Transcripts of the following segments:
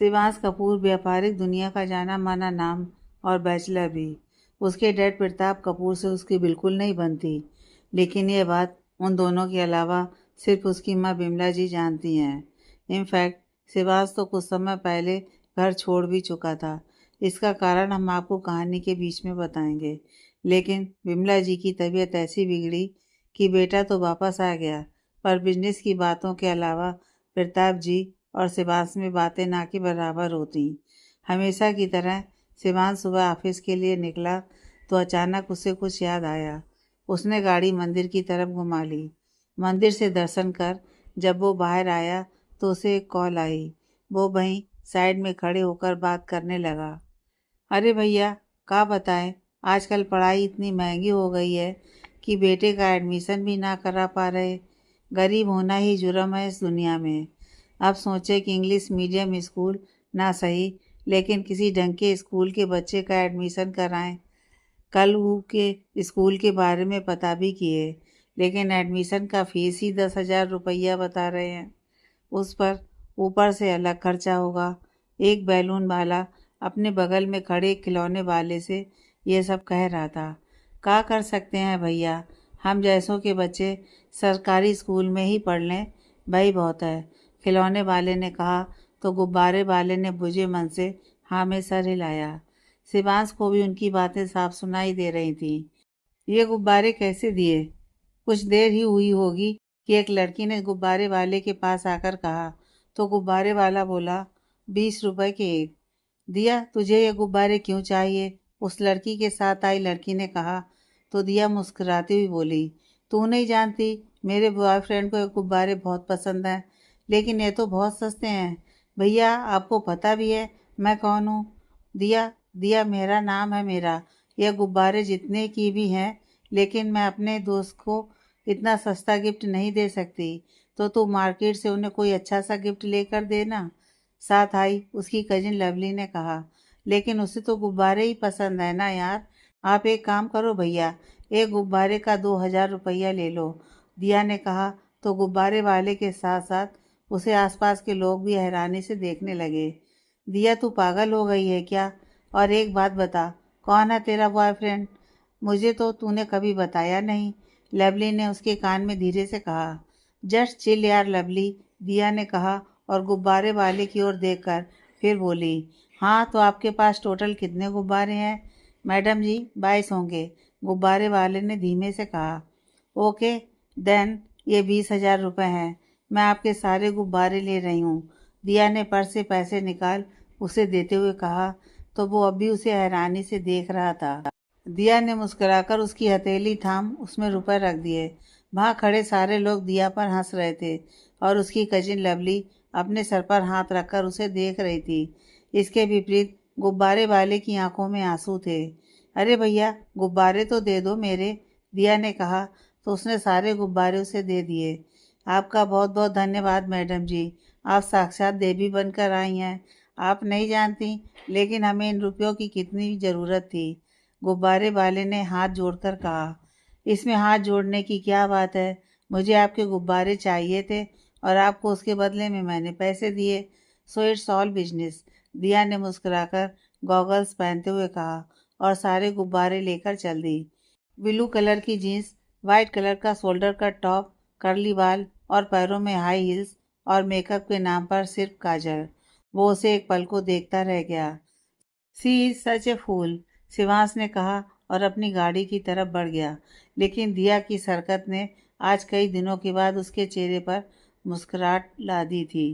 शिवांश कपूर व्यापारिक दुनिया का जाना माना नाम और बैचलर भी। उसके डैड प्रताप कपूर से उसकी बिल्कुल नहीं बनती, लेकिन ये बात उन दोनों के अलावा सिर्फ उसकी माँ बिमला जी जानती हैं। इनफैक्ट शिवांश तो कुछ समय पहले घर छोड़ भी चुका था। इसका कारण हम आपको कहानी के बीच में बताएंगे, लेकिन बिमला जी की तबीयत ऐसी बिगड़ी कि बेटा तो वापस आ गया, पर बिजनेस की बातों के अलावा प्रताप जी और शिवांश में बातें ना के बराबर होती। हमेशा की तरह शिवांश सुबह ऑफिस के लिए निकला तो अचानक उसे कुछ याद आया। उसने गाड़ी मंदिर की तरफ घुमा ली। मंदिर से दर्शन कर जब वो बाहर आया तो उसे एक कॉल आई। वो वहीं साइड में खड़े होकर बात करने लगा। अरे भैया, क्या बताएं, आजकल पढ़ाई इतनी महंगी हो गई है कि बेटे का एडमिशन भी ना करा पा रहे। गरीब होना ही जुर्म है इस दुनिया में। अब सोचे कि इंग्लिश मीडियम स्कूल ना सही, लेकिन किसी ढंग के स्कूल के बच्चे का एडमिशन कराएं। कल वो के स्कूल के बारे में पता भी किए, लेकिन एडमिशन का फीस ही 10,000 रुपया बता रहे हैं। उस पर ऊपर से अलग खर्चा होगा। एक बैलून वाला अपने बगल में खड़े खिलौने वाले से ये सब कह रहा था। क्या कर सकते हैं भैया, हम जैसों के बच्चे सरकारी स्कूल में ही पढ़ लें, भाई बहुत है, खिलौने वाले ने कहा। तो गुब्बारे वाले ने बुझे मन से हाँ में सर हिलाया। शिवांश को भी उनकी बातें साफ सुनाई दे रही थीं। ये गुब्बारे कैसे दिए? कुछ देर ही हुई होगी कि एक लड़की ने गुब्बारे वाले के पास आकर कहा, तो गुब्बारे वाला बोला, 20 रुपए के एक। दिया, तुझे ये गुब्बारे क्यों चाहिए? उस लड़की के साथ आई लड़की ने कहा। तो दिया मुस्कुराती हुई बोली, तू नहीं जानती, मेरे बॉयफ्रेंड को ये गुब्बारे बहुत पसंद हैं, लेकिन ये तो बहुत सस्ते हैं। भैया, आपको पता भी है मैं कौन हूँ? दिया दिया मेरा नाम है मेरा। यह गुब्बारे जितने की भी हैं, लेकिन मैं अपने दोस्त को इतना सस्ता गिफ्ट नहीं दे सकती, तो तू मार्केट से उन्हें कोई अच्छा सा गिफ्ट लेकर देना। साथ आई उसकी कजिन लवली ने कहा, लेकिन उसे तो गुब्बारे ही पसंद है ना यार। आप एक काम करो भैया, एक गुब्बारे का 2,000 रुपया ले लो। दिया ने कहा। तो गुब्बारे वाले के साथ साथ उसे आसपास के लोग भी हैरानी से देखने लगे। दिया, तू पागल हो गई है क्या? और एक बात बता, कौन है तेरा बॉयफ्रेंड? मुझे तो तूने कभी बताया नहीं, लवली ने उसके कान में धीरे से कहा। जस्ट चिल यार लवली, दिया ने कहा और गुब्बारे वाले की ओर देखकर फिर बोली, हाँ तो आपके पास टोटल कितने गुब्बारे हैं? मैडम जी, 22 होंगे, गुब्बारे वाले ने धीमे से कहा। ओके देन, ये 20,000 रुपये हैं। मैं आपके सारे गुब्बारे ले रही हूँ। दिया ने पर्स से पैसे निकाल उसे देते हुए कहा, तो वो अभी उसे हैरानी से देख रहा था। दिया ने मुस्कुराकर उसकी हथेली थाम उसमें रुपए रख दिए। वहाँ खड़े सारे लोग दिया पर हंस रहे थे और उसकी कजिन लवली अपने सर पर हाथ रखकर उसे देख रही थी। इसके विपरीत गुब्बारे वाले की आंखों में आंसू थे। अरे भैया, गुब्बारे तो दे दो मेरे, दिया ने कहा। तो उसने सारे गुब्बारे उसे दे दिए। आपका बहुत बहुत धन्यवाद मैडम जी, आप साक्षात देवी बनकर आई हैं। आप नहीं जानती, लेकिन हमें इन रुपयों की कितनी ज़रूरत थी, गुब्बारे वाले ने हाथ जोड़कर कहा। इसमें हाथ जोड़ने की क्या बात है, मुझे आपके गुब्बारे चाहिए थे और आपको उसके बदले में मैंने पैसे दिए। सो इट्स ऑल बिजनेस, दिया ने मुस्कुराकर गॉगल्स पहनते हुए कहा और सारे गुब्बारे लेकर चल दी। ब्लू कलर की जीन्स, वाइट कलर का शोल्डर का टॉप, कर्ली बाल और पैरों में हाई हील्स और मेकअप के नाम पर सिर्फ काजल। वो उसे एक पल को देखता रह गया। सी इज सच ए फूल, शिवांश ने कहा और अपनी गाड़ी की तरफ बढ़ गया। लेकिन दिया की इस हरकत ने आज कई दिनों के बाद उसके चेहरे पर मुस्कुराहट ला दी थी।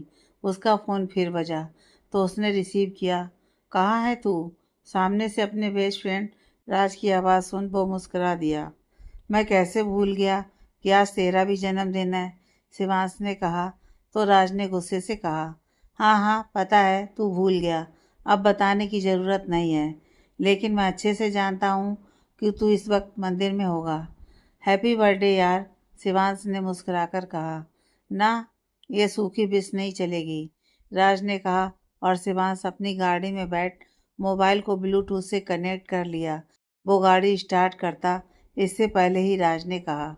उसका फ़ोन फिर बजा तो उसने रिसीव किया। कहाँ है तू? सामने से अपने बेस्ट फ्रेंड राज की आवाज़ सुन वो मुस्कुरा दिया। मैं कैसे भूल गया कि आज तेरा भी जन्मदिन है, शिवांश ने कहा। तो राज ने गुस्से से कहा, हाँ हाँ पता है तू भूल गया, अब बताने की ज़रूरत नहीं है, लेकिन मैं अच्छे से जानता हूँ कि तू इस वक्त मंदिर में होगा। हैप्पी बर्थडे यार, शिवांश ने मुस्कुराकर कहा। ना, ये सूखी बिस नहीं चलेगी, राज ने कहा और शिवांश अपनी गाड़ी में बैठ मोबाइल को ब्लूटूथ से कनेक्ट कर लिया। वो गाड़ी स्टार्ट करता इससे पहले ही राज ने कहा,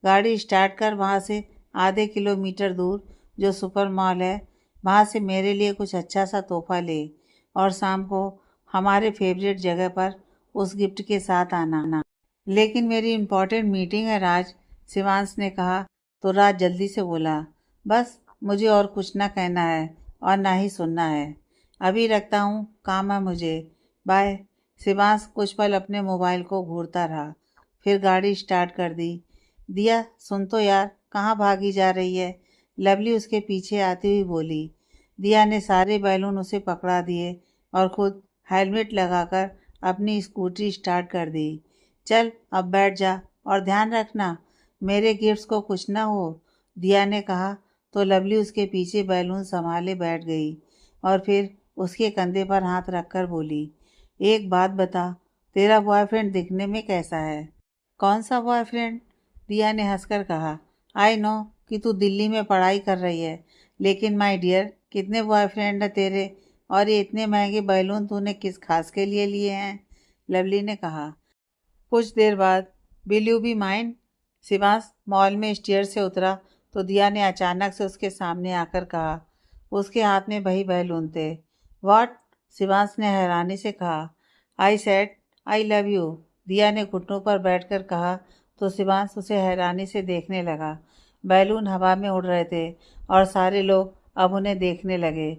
गाड़ी स्टार्ट कर, वहाँ से आधे किलोमीटर दूर जो सुपर मॉल है वहाँ से मेरे लिए कुछ अच्छा सा तोहफा ले और शाम को हमारे फेवरेट जगह पर उस गिफ्ट के साथ आना। लेकिन मेरी इम्पोर्टेंट मीटिंग है राज, शिवांश ने कहा तो राज जल्दी से बोला, बस मुझे और कुछ ना कहना है और ना ही सुनना है। अभी रखता हूँ, काम है मुझे, बाय। शिवांश कुछ पल अपने मोबाइल को घूरता रहा, फिर गाड़ी स्टार्ट कर दी। दिया सुन तो यार, कहाँ भागी जा रही है? लवली उसके पीछे आती हुई बोली। दिया ने सारे बैलून उसे पकड़ा दिए और खुद हेलमेट लगाकर अपनी स्कूटी स्टार्ट कर दी। चल अब बैठ जा और ध्यान रखना मेरे गिफ्ट्स को कुछ ना हो, दिया ने कहा तो लवली उसके पीछे बैलून संभाले बैठ गई और फिर उसके कंधे पर हाथ रखकर बोली, एक बात बता, तेरा बॉयफ्रेंड दिखने में कैसा है? कौन सा बॉयफ्रेंड? दिया ने हंसकर कहा, आई नो कि तू दिल्ली में पढ़ाई कर रही है, लेकिन माय डियर कितने बॉयफ्रेंड है तेरे, और ये इतने महंगे बैलून तूने किस खास के लिए लिए हैं? लवली ने कहा। कुछ देर बाद, will you be mine? Shivansh mall में स्टेयर से उतरा तो दिया ने अचानक से उसके सामने आकर कहा। उसके हाथ में वही बैलून थे। व्हाट? शिवांश ने हैरानी से कहा। I said I love you, दिया ने घुटनों पर बैठकर कहा तो शिवांश उसे हैरानी से देखने लगा। बैलून हवा में उड़ रहे थे और सारे लोग अब उन्हें देखने लगे।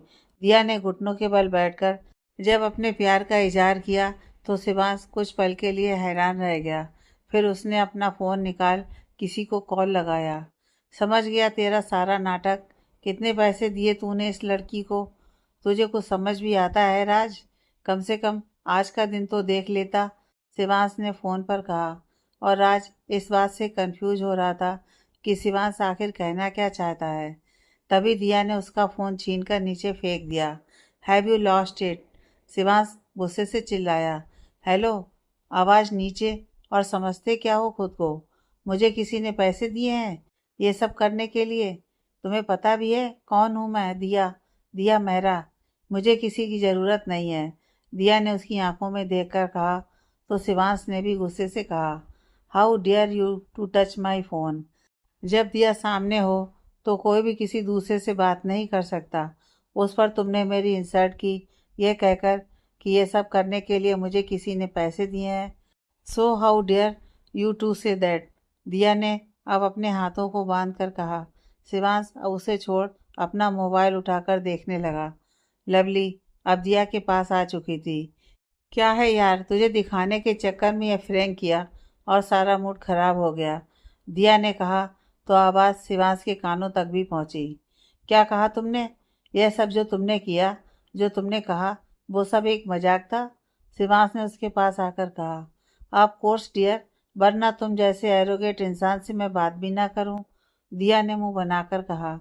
दिया ने घुटनों के बल बैठकर जब अपने प्यार का इजहार किया तो शिवांश कुछ पल के लिए हैरान रह गया। फिर उसने अपना फ़ोन निकाल किसी को कॉल लगाया। समझ गया तेरा सारा नाटक। कितने पैसे दिए तूने इस लड़की को? तुझे कुछ समझ भी आता है राज? कम से कम आज का दिन तो देख लेता, शिवांश ने फ़ोन पर कहा। और राज इस बात से कंफ्यूज हो रहा था कि शिवांश आखिर कहना क्या चाहता है। तभी दिया ने उसका फ़ोन छीनकर नीचे फेंक दिया। Have you lost it? Shivansh गुस्से से चिल्लाया। हेलो, आवाज़ नीचे, और समझते क्या हो खुद को? मुझे किसी ने पैसे दिए हैं ये सब करने के लिए? तुम्हें पता भी है कौन हूँ मैं? दिया, दिया मेहरा। मुझे किसी की ज़रूरत नहीं है, दिया ने उसकी आंखों में देखकर कहा तो शिवांश ने भी गुस्से से कहा, how dare you to touch my phone? जब दिया सामने हो तो कोई भी किसी दूसरे से बात नहीं कर सकता। उस पर तुमने मेरी इंसल्ट की यह कहकर कि ये सब करने के लिए मुझे किसी ने पैसे दिए हैं। So how dare you to say that? Diya ने अब अपने हाथों को बांध कर कहा। शिवांश अब उसे छोड़ अपना मोबाइल उठाकर देखने लगा। लवली अब दिया के पास आ चुकी थी। क्या है यार, तुझे दिखाने के चक्कर में यह फ्रैंक किया और सारा मूड खराब हो गया, दिया ने कहा तो आवाज़ शिवांश के कानों तक भी पहुंची। क्या कहा तुमने? यह सब जो तुमने किया, जो तुमने कहा, वो सब एक मजाक था? शिवांश ने उसके पास आकर कहा। ऑफ कोर्स डियर, वरना तुम जैसे एरोगेट इंसान से मैं बात भी ना करूं, दिया ने मुंह बनाकर कहा।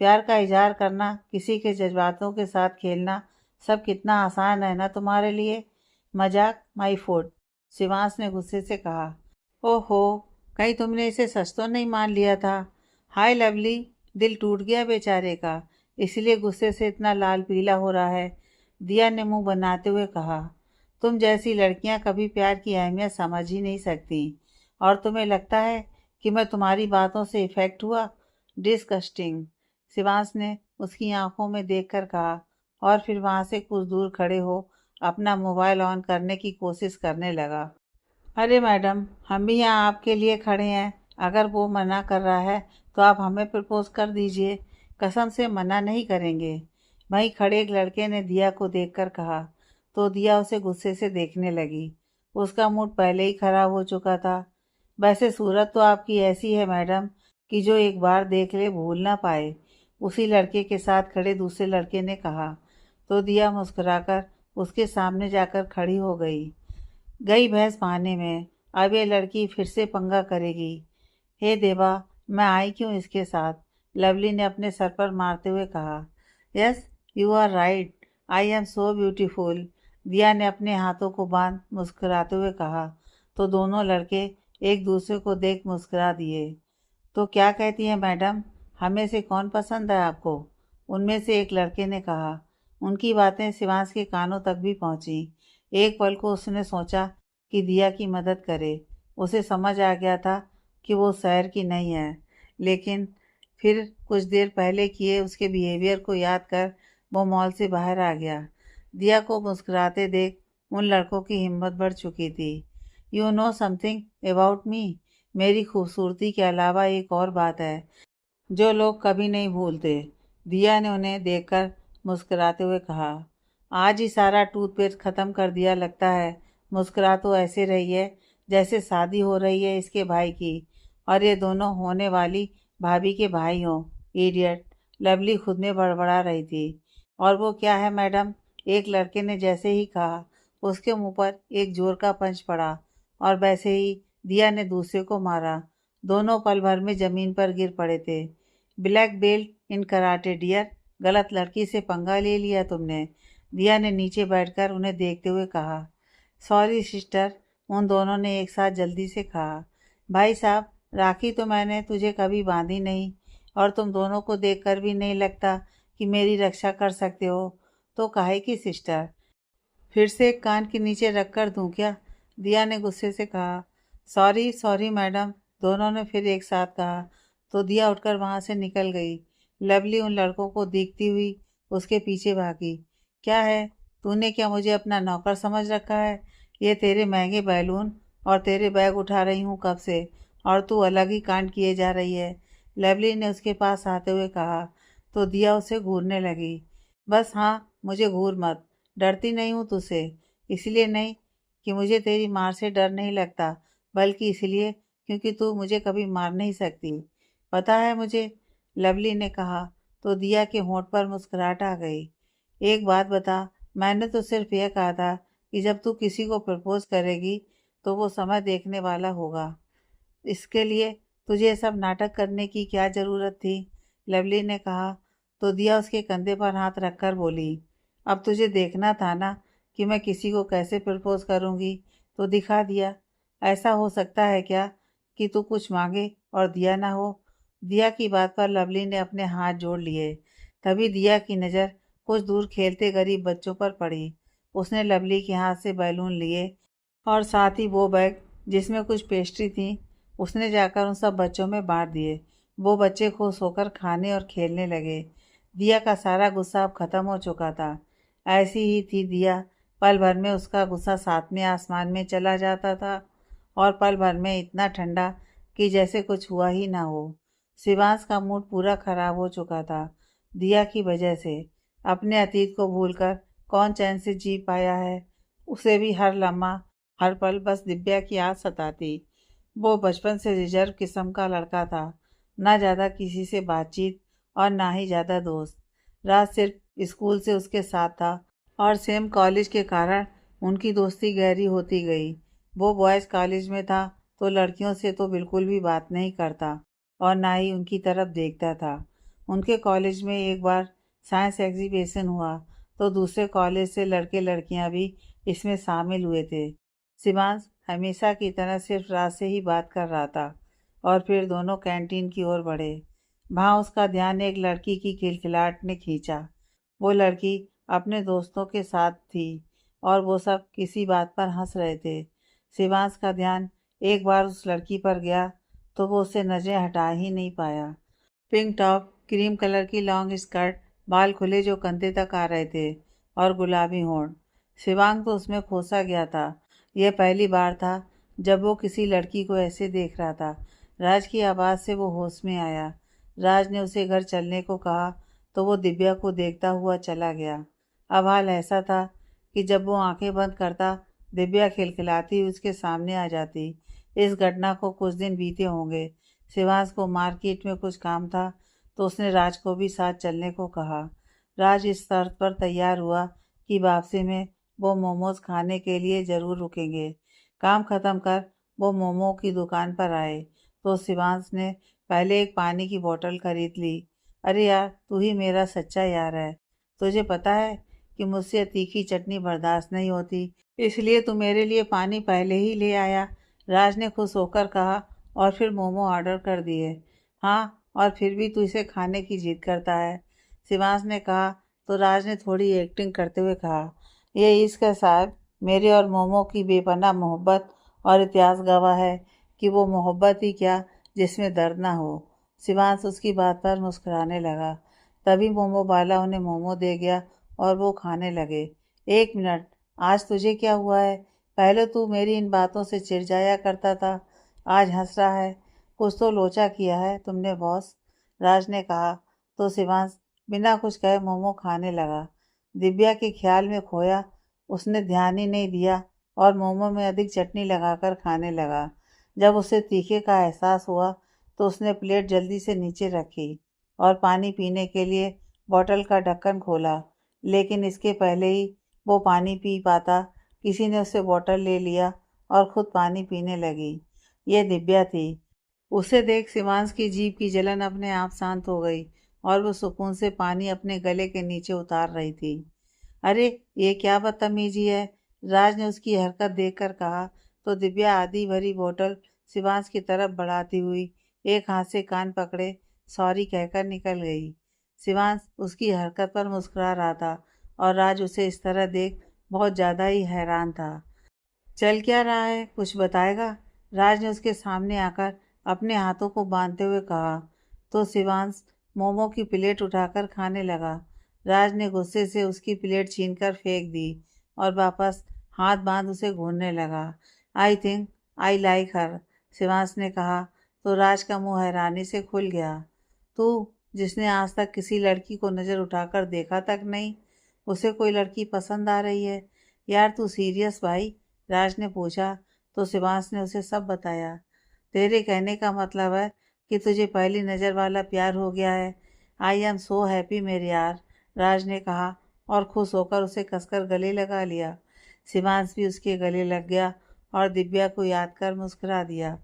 प्यार का इजहार करना, किसी के जज्बातों के साथ खेलना, सब कितना आसान है ना तुम्हारे लिए। मजाक माई फूड, शिवांश ने गुस्से से कहा। ओहो, कहीं तुमने इसे सच तो नहीं मान लिया था? हाय लवली, दिल टूट गया बेचारे का, इसलिए गुस्से से इतना लाल पीला हो रहा है, दिया ने मुंह बनाते हुए कहा। तुम जैसी लड़कियां कभी प्यार की अहमियत समझ ही नहीं सकती, और तुम्हें लगता है कि मैं तुम्हारी बातों से इफ़ेक्ट हुआ? डिस्गस्टिंग, शिवांश ने उसकी आंखों में देखकर कहा और फिर वहां से कुछ दूर खड़े हो अपना मोबाइल ऑन करने की कोशिश करने लगा। अरे मैडम, हम भी यहाँ आपके लिए खड़े हैं, अगर वो मना कर रहा है तो आप हमें प्रपोज कर दीजिए, कसम से मना नहीं करेंगे, वहीं खड़े एक लड़के ने दिया को देखकर कहा तो दिया उसे गुस्से से देखने लगी। उसका मूड पहले ही खराब हो चुका था। वैसे सूरत तो आपकी ऐसी है मैडम कि जो एक बार देख ले भूल ना पाए, उसी लड़के के साथ खड़े दूसरे लड़के ने कहा तो दिया मुस्कुराकर उसके सामने जाकर खड़ी हो गई। गई भैंस पानी में, अब ये लड़की फिर से पंगा करेगी। हे देवा, मैं आई क्यों इसके साथ? लवली ने अपने सर पर मारते हुए कहा। Yes, you are right, I am so beautiful, Diya ने अपने हाथों को बांध मुस्कुराते हुए कहा तो दोनों लड़के एक दूसरे को देख मुस्कुरा दिए। तो क्या कहती हैं मैडम, हमें से कौन पसंद है आपको? उनमें से एक लड़के ने कहा। उनकी बातें शिवांश के कानों तक भी पहुंची। एक पल को उसने सोचा कि दिया की मदद करे। उसे समझ आ गया था कि वो शहर की नहीं है, लेकिन फिर कुछ देर पहले किए उसके बिहेवियर को याद कर वो मॉल से बाहर आ गया। दिया को मुस्कुराते देख उन लड़कों की हिम्मत बढ़ चुकी थी। You know something about me, मेरी खूबसूरती के अलावा एक और बात है जो लोग कभी नहीं भूलते। दिया ने उन्हें देखकर मुस्कुराते हुए कहा। आज ही सारा टूथपेस्ट ख़त्म कर दिया लगता है। मुस्कुरा तो ऐसे रही है जैसे शादी हो रही है इसके भाई की, और ये दोनों होने वाली भाभी के भाई हों। इडियट, लवली खुद में बड़बड़ा रही थी। और वो क्या है मैडम, एक लड़के ने जैसे ही कहा उसके मुंह पर एक जोर का पंच पड़ा और वैसे ही दिया ने दूसरे को मारा। दोनों पल भर में ज़मीन पर गिर पड़े थे। Black belt in karate dear, गलत लड़की से पंगा ले लिया तुमने। दिया ने नीचे बैठकर उन्हें देखते हुए कहा। सॉरी सिस्टर, उन दोनों ने एक साथ जल्दी से कहा। भाई साहब, राखी तो मैंने तुझे कभी बांधी नहीं, और तुम दोनों को देखकर भी नहीं लगता कि मेरी रक्षा कर सकते हो, तो काहे की सिस्टर। फिर से एक कान के नीचे रख कर दूँ क्या? दिया ने गुस्से से कहा। सॉरी सॉरी मैडम, दोनों ने फिर एक साथ कहा। तो दिया उठकर वहाँ से निकल गई। लवली उन लड़कों को देखती हुई उसके पीछे भागी। क्या है, तूने क्या मुझे अपना नौकर समझ रखा है? ये तेरे महंगे बैलून और तेरे बैग उठा रही हूँ कब से, और तू अलग ही कांड किए जा रही है। लवली ने उसके पास आते हुए कहा। तो दिया उसे घूरने लगी। बस हाँ, मुझे घूर मत। डरती नहीं हूँ तुझसे, इसलिए नहीं कि मुझे तेरी मार से डर नहीं लगता, बल्कि इसलिए क्योंकि तू मुझे कभी मार नहीं सकती। पता है मुझे, लवली ने कहा। तो दिया के होंठ पर मुस्कुराहट आ गई। एक बात बता, मैंने तो सिर्फ यह कहा था कि जब तू किसी को प्रपोज करेगी तो वो समय देखने वाला होगा। इसके लिए तुझे ये सब नाटक करने की क्या ज़रूरत थी? लवली ने कहा। तो दिया उसके कंधे पर हाथ रखकर बोली। अब तुझे देखना था ना कि मैं किसी को कैसे प्रपोज करूँगी, तो दिखा दिया। ऐसा हो सकता है क्या कि तू कुछ मांगे और दिया ना हो? दिया की बात पर लवली ने अपने हाथ जोड़ लिए। तभी दिया की नज़र कुछ दूर खेलते गरीब बच्चों पर पड़ी। उसने लवली के हाथ से बैलून लिए और साथ ही वो बैग जिसमें कुछ पेस्ट्री थी उसने जाकर उन सब बच्चों में बांट दिए। वो बच्चे खुश होकर खाने और खेलने लगे। दिया का सारा गुस्सा अब ख़त्म हो चुका था। ऐसी ही थी दिया, पल भर में उसका गुस्सा सातवें आसमान में चला जाता था और पल भर में इतना ठंडा कि जैसे कुछ हुआ ही ना हो। शिवांश का मूड पूरा खराब हो चुका था दिया की वजह से। अपने अतीत को भूलकर कौन चैन से जी पाया है? उसे भी हर लम्हा हर पल बस दिव्या की याद सताती। वो बचपन से रिजर्व किस्म का लड़का था, ना ज़्यादा किसी से बातचीत और ना ही ज़्यादा दोस्त। राज सिर्फ स्कूल से उसके साथ था और सेम कॉलेज के कारण उनकी दोस्ती गहरी होती गई। वो बॉयज़ कॉलेज में था तो लड़कियों से तो बिल्कुल भी बात नहीं करता और ना ही उनकी तरफ देखता था। उनके कॉलेज में एक बार साइंस एग्जीबिशन हुआ तो दूसरे कॉलेज से लड़के लड़कियां भी इसमें शामिल हुए थे। शिवांश हमेशा की तरह सिर्फ राज से ही बात कर रहा था और फिर दोनों कैंटीन की ओर बढ़े। वहाँ उसका ध्यान एक लड़की की खिलखिलाहट ने खींचा। वो लड़की अपने दोस्तों के साथ थी और वो सब किसी बात पर हंस रहे थे। शिवांश का ध्यान एक बार उस लड़की पर गया तो वो उससे नजरें हटा ही नहीं पाया। पिंक टॉप, क्रीम कलर की लॉन्ग स्कर्ट, बाल खुले जो कंधे तक आ रहे थे और गुलाबी होंठ। शिवांग तो उसमें खोसा गया था। यह पहली बार था जब वो किसी लड़की को ऐसे देख रहा था। राज की आवाज़ से वो होश में आया। राज ने उसे घर चलने को कहा तो वो दिव्या को देखता हुआ चला गया। अब हाल ऐसा था कि जब वो आंखें बंद करता, दिव्या खिलखिलाती हुई उसके सामने आ जाती। इस घटना को कुछ दिन बीते होंगे। शिवांश को मार्केट में कुछ काम था तो उसने राज को भी साथ चलने को कहा। राज इस शर्त पर तैयार हुआ कि वापसी में वो मोमोज खाने के लिए ज़रूर रुकेंगे। काम ख़त्म कर वो मोमो की दुकान पर आए तो शिवांश ने पहले एक पानी की बोतल खरीद ली। अरे यार, तू ही मेरा सच्चा यार है। तुझे पता है कि मुझसे तीखी चटनी बर्दाश्त नहीं होती, इसलिए तू मेरे लिए पानी पहले ही ले आया। राज ने खुश होकर कहा और फिर मोमो ऑर्डर कर दिए। हाँ, और फिर भी तू इसे खाने की जिद करता है, शिवांश ने कहा। तो राज ने थोड़ी एक्टिंग करते हुए कहा, ये इश्क है साहब, मेरे और मोमो की बेपनाह मोहब्बत, और इतिहास गवाह है कि वो मोहब्बत ही क्या जिसमें दर्द ना हो। शिवांश उसकी बात पर मुस्कुराने लगा। तभी मोमो वाला उन्हें मोमो दे गया और वो खाने लगे। 1 मिनट, आज तुझे क्या हुआ है? पहले तू मेरी इन बातों से चिढ़ जाया करता था, आज हंस रहा है। कुछ तो लोचा किया है तुमने बॉस, राज ने कहा तो शिवांश बिना कुछ कहे मोमो खाने लगा। दिव्या के ख्याल में खोया, उसने ध्यान ही नहीं दिया और मोमो में अधिक चटनी लगाकर खाने लगा। जब उसे तीखे का एहसास हुआ तो उसने प्लेट जल्दी से नीचे रखी और पानी पीने के लिए बोतल का ढक्कन खोला, लेकिन इसके पहले ही वो पानी पी पाता, किसी ने उससे बोतल ले लिया और खुद पानी पीने लगी। ये दिव्या थी। उसे देख शिवांश की जीभ की जलन अपने आप शांत हो गई और वो सुकून से पानी अपने गले के नीचे उतार रही थी। अरे ये क्या बदतमीजी है, राज ने उसकी हरकत देखकर कहा तो दिव्या आधी भरी बोतल शिवांश की तरफ बढ़ाती हुई एक हाथ से कान पकड़े सॉरी कहकर निकल गई। शिवांश उसकी हरकत पर मुस्कुरा रहा था और राज उसे इस तरह देख बहुत ज़्यादा ही हैरान था। चल क्या रहा है, कुछ बताएगा? राज ने उसके सामने आकर अपने हाथों को बांधते हुए कहा तो शिवांश मोमो की प्लेट उठाकर खाने लगा। राज ने गुस्से से उसकी प्लेट छीनकर फेंक दी और वापस हाथ बांध उसे घूरने लगा। आई थिंक आई लाइक हर, शिवांश ने कहा तो राज का मुंह हैरानी से खुल गया। तू, जिसने आज तक किसी लड़की को नज़र उठाकर देखा तक नहीं, उसे कोई लड़की पसंद आ रही है? यार तू सीरियस भाई, राज ने पूछा तो शिवांश ने उसे सब बताया। तेरे कहने का मतलब है कि तुझे पहली नज़र वाला प्यार हो गया है? आई एम सो हैप्पी मेरे यार, राज ने कहा और खुश होकर उसे कसकर गले लगा लिया। शिवांश भी उसके गले लग गया और दिव्या को याद कर मुस्कुरा दिया।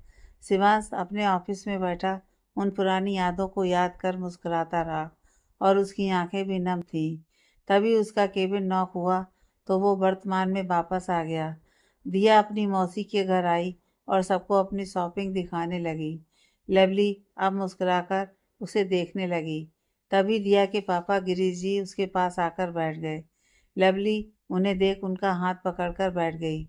शिवांश अपने ऑफिस में बैठा उन पुरानी यादों को याद कर मुस्कुराता रहा और उसकी आंखें भी नम थीं। तभी उसका केबिन नॉक हुआ तो वो वर्तमान में वापस आ गया। दिया अपनी मौसी के घर आई और सबको अपनी शॉपिंग दिखाने लगी। लवली अब मुस्कुराकर उसे देखने लगी। तभी दिया के पापा गिरीश जी उसके पास आकर बैठ गए। लवली उन्हें देख उनका हाथ पकड़कर बैठ गई।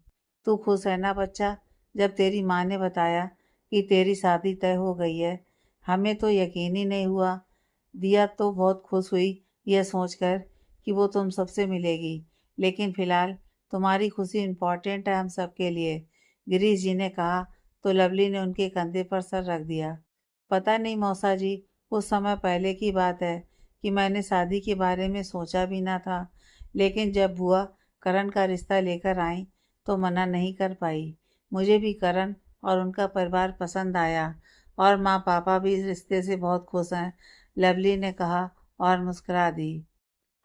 तू खुश है ना बच्चा? जब तेरी माँ ने बताया कि तेरी शादी तय हो गई है, हमें तो यकीन ही नहीं हुआ। दिया तो बहुत खुश हुई यह सोचकर कि वो तुम सबसे मिलेगी, लेकिन फ़िलहाल तुम्हारी खुशी इम्पॉर्टेंट है हम सब के लिए, गिरीश जी ने कहा तो लवली ने उनके कंधे पर सर रख दिया। पता नहीं मौसा जी, कुछ समय पहले की बात है कि मैंने शादी के बारे में सोचा भी ना था, लेकिन जब बुआ करण का रिश्ता लेकर आई तो मना नहीं कर पाई। मुझे भी करण और उनका परिवार पसंद आया और माँ पापा भी इस रिश्ते से बहुत खुश हैं, लवली ने कहा और मुस्कुरा दी।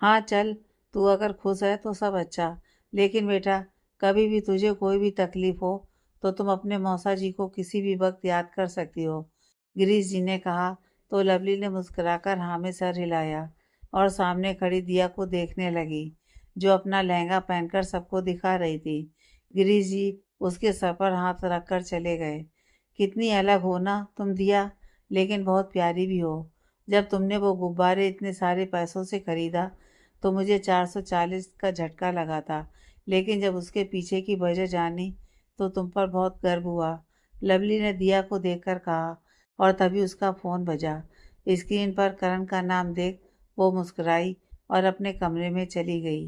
हाँ चल, तू अगर खुश है तो सब अच्छा, लेकिन बेटा कभी भी तुझे कोई भी तकलीफ़ हो तो तुम अपने मौसा जी को किसी भी वक्त याद कर सकती हो, गिरीश जी ने कहा तो लवली ने मुस्कुराकर हाँ में सर हिलाया और सामने खड़ी दिया को देखने लगी, जो अपना लहंगा पहनकर सबको दिखा रही थी। गिरीश जी उसके सर पर हाथ रखकर चले गए। कितनी अलग हो ना तुम दिया, लेकिन बहुत प्यारी भी हो। जब तुमने वो गुब्बारे इतने सारे पैसों से खरीदा तो मुझे 440 का झटका लगा था, लेकिन जब उसके पीछे की वजह जानी तो तुम पर बहुत गर्व हुआ, लवली ने दिया को देखकर कहा और तभी उसका फ़ोन बजा। स्क्रीन पर करण का नाम देख वो मुस्कुराई और अपने कमरे में चली गई।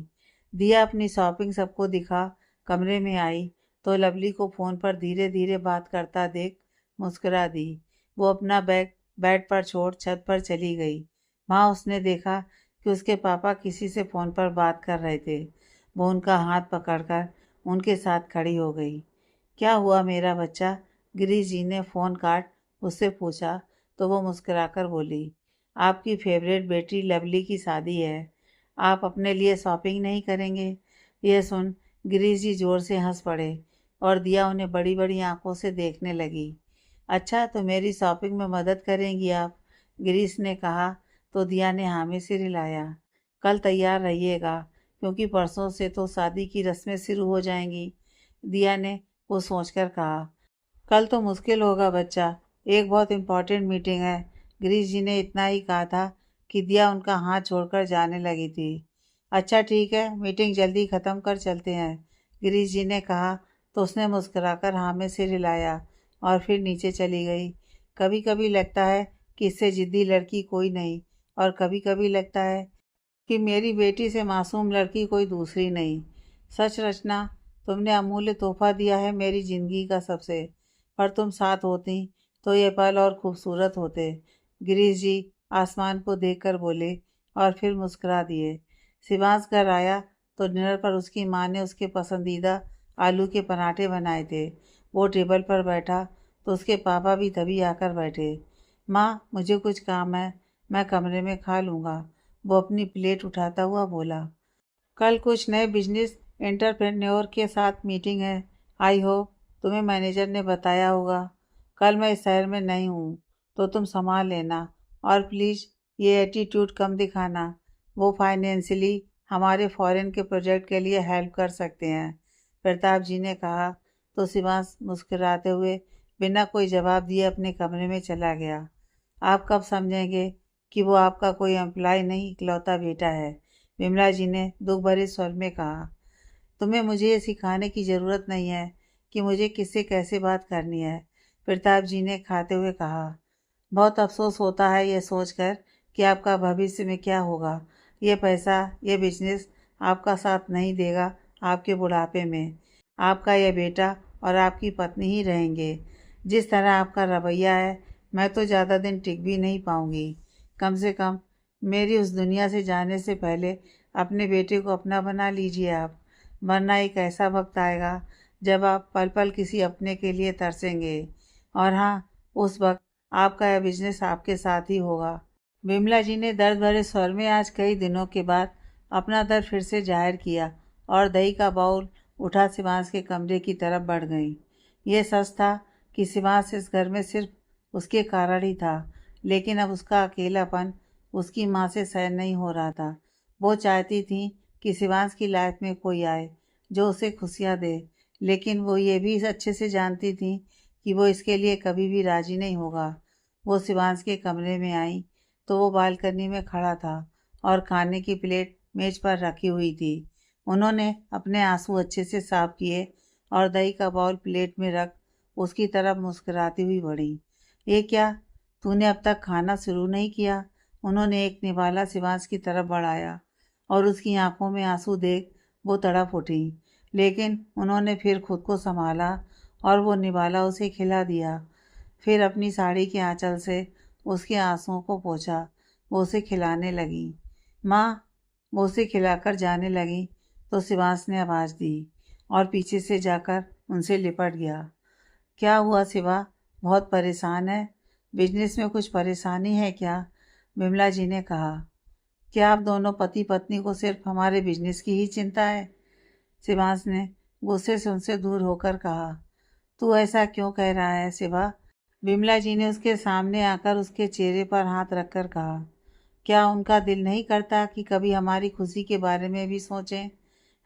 दिया अपनी शॉपिंग सबको दिखा कमरे में आई तो लवली को फ़ोन पर धीरे धीरे बात करता देख मुस्कुरा दी। वो अपना बैग बेड पर छोड़ छत पर चली गई। वहाँ उसने देखा कि उसके पापा किसी से फ़ोन पर बात कर रहे थे। वो उनका हाथ पकड़कर उनके साथ खड़ी हो गई। क्या हुआ मेरा बच्चा? गिरीश जी ने फ़ोन काट उससे पूछा तो वो मुस्कुराकर बोली, आपकी फेवरेट बेटी लवली की शादी है, आप अपने लिए शॉपिंग नहीं करेंगे? यह सुन गिरीश जी ज़ोर से हंस पड़े और दिया उन्हें बड़ी बड़ी आंखों से देखने लगी। अच्छा तो मेरी शॉपिंग में मदद करेंगी आप? गिरीश ने कहा तो दिया ने हाँ में सिर हिलाया। कल तैयार रहिएगा क्योंकि परसों से तो शादी की रस्में शुरू हो जाएंगी, दिया ने वो सोचकर कहा। कल तो मुश्किल होगा बच्चा, एक बहुत इम्पोर्टेंट मीटिंग है, गिरीश जी ने इतना ही कहा था कि दिया उनका हाथ छोड़कर जाने लगी थी। अच्छा ठीक है, मीटिंग जल्दी ख़त्म कर चलते हैं, गिरीश जी ने कहा तो उसने मुस्कुराकर हाँ में सिर हिलाया और फिर नीचे चली गई। कभी कभी लगता है कि इससे जिद्दी लड़की कोई नहीं, और कभी कभी लगता है कि मेरी बेटी से मासूम लड़की कोई दूसरी नहीं। सच रचना, तुमने अमूल्य तोहफा दिया है मेरी ज़िंदगी का सबसे। पर तुम साथ होती तो ये पल और खूबसूरत होते। गिरीश जी आसमान को देखकर बोले और फिर मुस्कुरा दिए। शिवांश घर आया तो डिनर पर उसकी माँ ने उसके पसंदीदा आलू के पराठे बनाए थे। वो टेबल पर बैठा तो उसके पापा भी तभी आकर बैठे। माँ, मुझे कुछ काम है, मैं कमरे में खा लूँगा, वो अपनी प्लेट उठाता हुआ बोला। कल कुछ नए बिजनेस एंटरप्रेन्योर के साथ मीटिंग है। आई होप तुम्हें मैनेजर ने बताया होगा। कल मैं इस शहर में नहीं हूँ, तो तुम संभाल लेना, और प्लीज़ ये एटीट्यूड कम दिखाना। वो फाइनेंशियली हमारे फॉरेन के प्रोजेक्ट के लिए हेल्प कर सकते हैं, प्रताप जी ने कहा। तो शिवांश मुस्कुराते हुए बिना कोई जवाब दिए अपने कमरे में चला गया। आप कब समझेंगे कि वो आपका कोई एम्प्लॉय नहीं, इकलौता बेटा है, विमला जी ने दुख भरे स्वर में कहा। तुम्हें मुझे ये सिखाने की ज़रूरत नहीं है कि मुझे किससे कैसे बात करनी है, प्रताप जी ने खाते हुए कहा। बहुत अफसोस होता है ये सोचकर कि आपका भविष्य में क्या होगा। ये पैसा, ये बिजनेस आपका साथ नहीं देगा आपके बुढ़ापे में। आपका यह बेटा और आपकी पत्नी ही रहेंगे। जिस तरह आपका रवैया है, मैं तो ज़्यादा दिन टिक भी नहीं पाऊँगी। कम से कम मेरी उस दुनिया से जाने से पहले अपने बेटे को अपना बना लीजिए आप, वरना एक ऐसा वक्त आएगा जब आप पल पल किसी अपने के लिए तरसेंगे। और हाँ, उस वक्त आपका यह बिजनेस आपके साथ ही होगा। विमला जी ने दर्द भरे स्वर में आज कई दिनों के बाद अपना दर्द फिर से जाहिर किया, और दही का बाउल उठा शिवांश के कमरे की तरफ बढ़ गई। ये सच था कि शिवांश इस घर में सिर्फ उसके कारण ही था, लेकिन अब उसका अकेलापन उसकी माँ से सहन नहीं हो रहा था। वो चाहती थी कि शिवांश की लाइफ में कोई आए जो उसे खुशियाँ दे, लेकिन वो ये भी अच्छे से जानती थी कि वो इसके लिए कभी भी राजी नहीं होगा। वो शिवांश के कमरे में आई तो वो बालकनी में खड़ा था और खाने की प्लेट मेज पर रखी हुई थी। उन्होंने अपने आंसू अच्छे से साफ किए और दही का बाउल प्लेट में रख उसकी तरफ मुस्कुराती हुई बढ़ी। ये क्या, तूने अब तक खाना शुरू नहीं किया? उन्होंने एक निवाला शिवांश की तरफ बढ़ाया और उसकी आंखों में आंसू देख वो तड़प उठी। लेकिन उन्होंने फिर खुद को संभाला और वो निवाला उसे खिला दिया। फिर अपनी साड़ी के आंचल से उसके आंसुओं को पोंछा। वो उसे खिलाने लगी। माँ, वो उसे खिलाकर जाने लगी तो शिवांश ने आवाज़ दी और पीछे से जाकर उनसे लिपट गया। क्या हुआ शिवा, बहुत परेशान है? बिजनेस में कुछ परेशानी है क्या? विमला जी ने कहा। क्या आप दोनों पति पत्नी को सिर्फ हमारे बिजनेस की ही चिंता है? शिवांश ने गुस्से से उनसे दूर होकर कहा। तू ऐसा क्यों कह रहा है शिवा? विमला जी ने उसके सामने आकर उसके चेहरे पर हाथ रखकर कहा। क्या उनका दिल नहीं करता कि कभी हमारी खुशी के बारे में भी सोचें?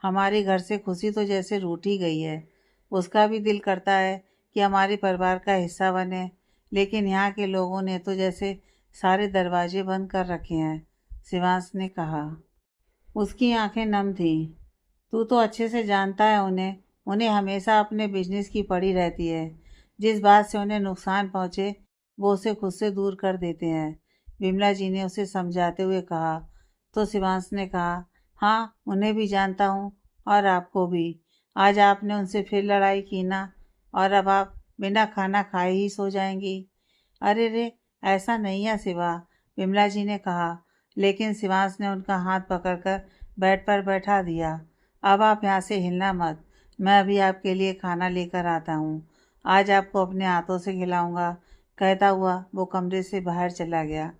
हमारे घर से खुशी तो जैसे रूठ ही गई है। उसका भी दिल करता है कि हमारे परिवार का हिस्सा बने, लेकिन यहाँ के लोगों ने तो जैसे सारे दरवाजे बंद कर रखे हैं, शिवांश ने कहा। उसकी आंखें नम थीं। तू तो अच्छे से जानता है उन्हें। उन्हें हमेशा अपने बिजनेस की पड़ी रहती है। जिस बात से उन्हें नुकसान पहुँचे वो उसे खुद से दूर कर देते हैं, विमला जी ने उसे समझाते हुए कहा। तो शिवांश ने कहा, हाँ, उन्हें भी जानता हूँ और आपको भी। आज आपने उनसे फिर लड़ाई की ना, और अब आप बिना खाना खाए ही सो जाएंगी। अरे रे, ऐसा नहीं है शिवा, विमला जी ने कहा। लेकिन शिवांश ने उनका हाथ पकड़कर बेड पर बैठा दिया। अब आप यहाँ से हिलना मत, मैं अभी आपके लिए खाना लेकर आता हूँ। आज आपको अपने हाथों से खिलाऊंगा, कहता हुआ वो कमरे से बाहर चला गया।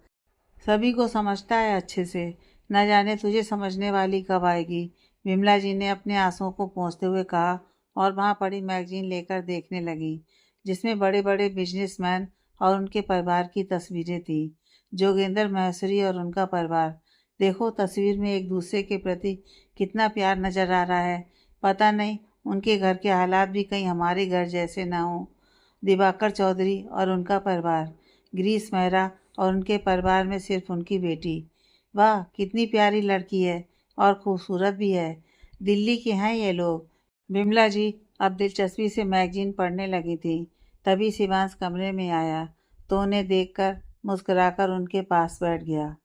सभी को समझता है अच्छे से, न जाने तुझे समझने वाली कब आएगी, विमला जी ने अपने आंसुओं को पोंछते हुए कहा, और वहाँ पड़ी मैगजीन लेकर देखने लगी, जिसमें बड़े बड़े बिजनेसमैन और उनके परिवार की तस्वीरें थी। जोगेंद्र महेश्वरी और उनका परिवार, देखो तस्वीर में एक दूसरे के प्रति कितना प्यार नजर आ रहा है। पता नहीं उनके घर के हालात भी कहीं हमारे घर जैसे ना हो। दिवाकर चौधरी और उनका परिवार, गिरीश मेहरा और उनके परिवार में सिर्फ उनकी बेटी। वाह, कितनी प्यारी लड़की है और खूबसूरत भी है। दिल्ली के हैं ये लोग। विमला जी अब दिलचस्पी से मैगजीन पढ़ने लगी थी। तभी शिवांश कमरे में आया तो उन्हें देखकर मुस्कुराकर उनके पास बैठ गया।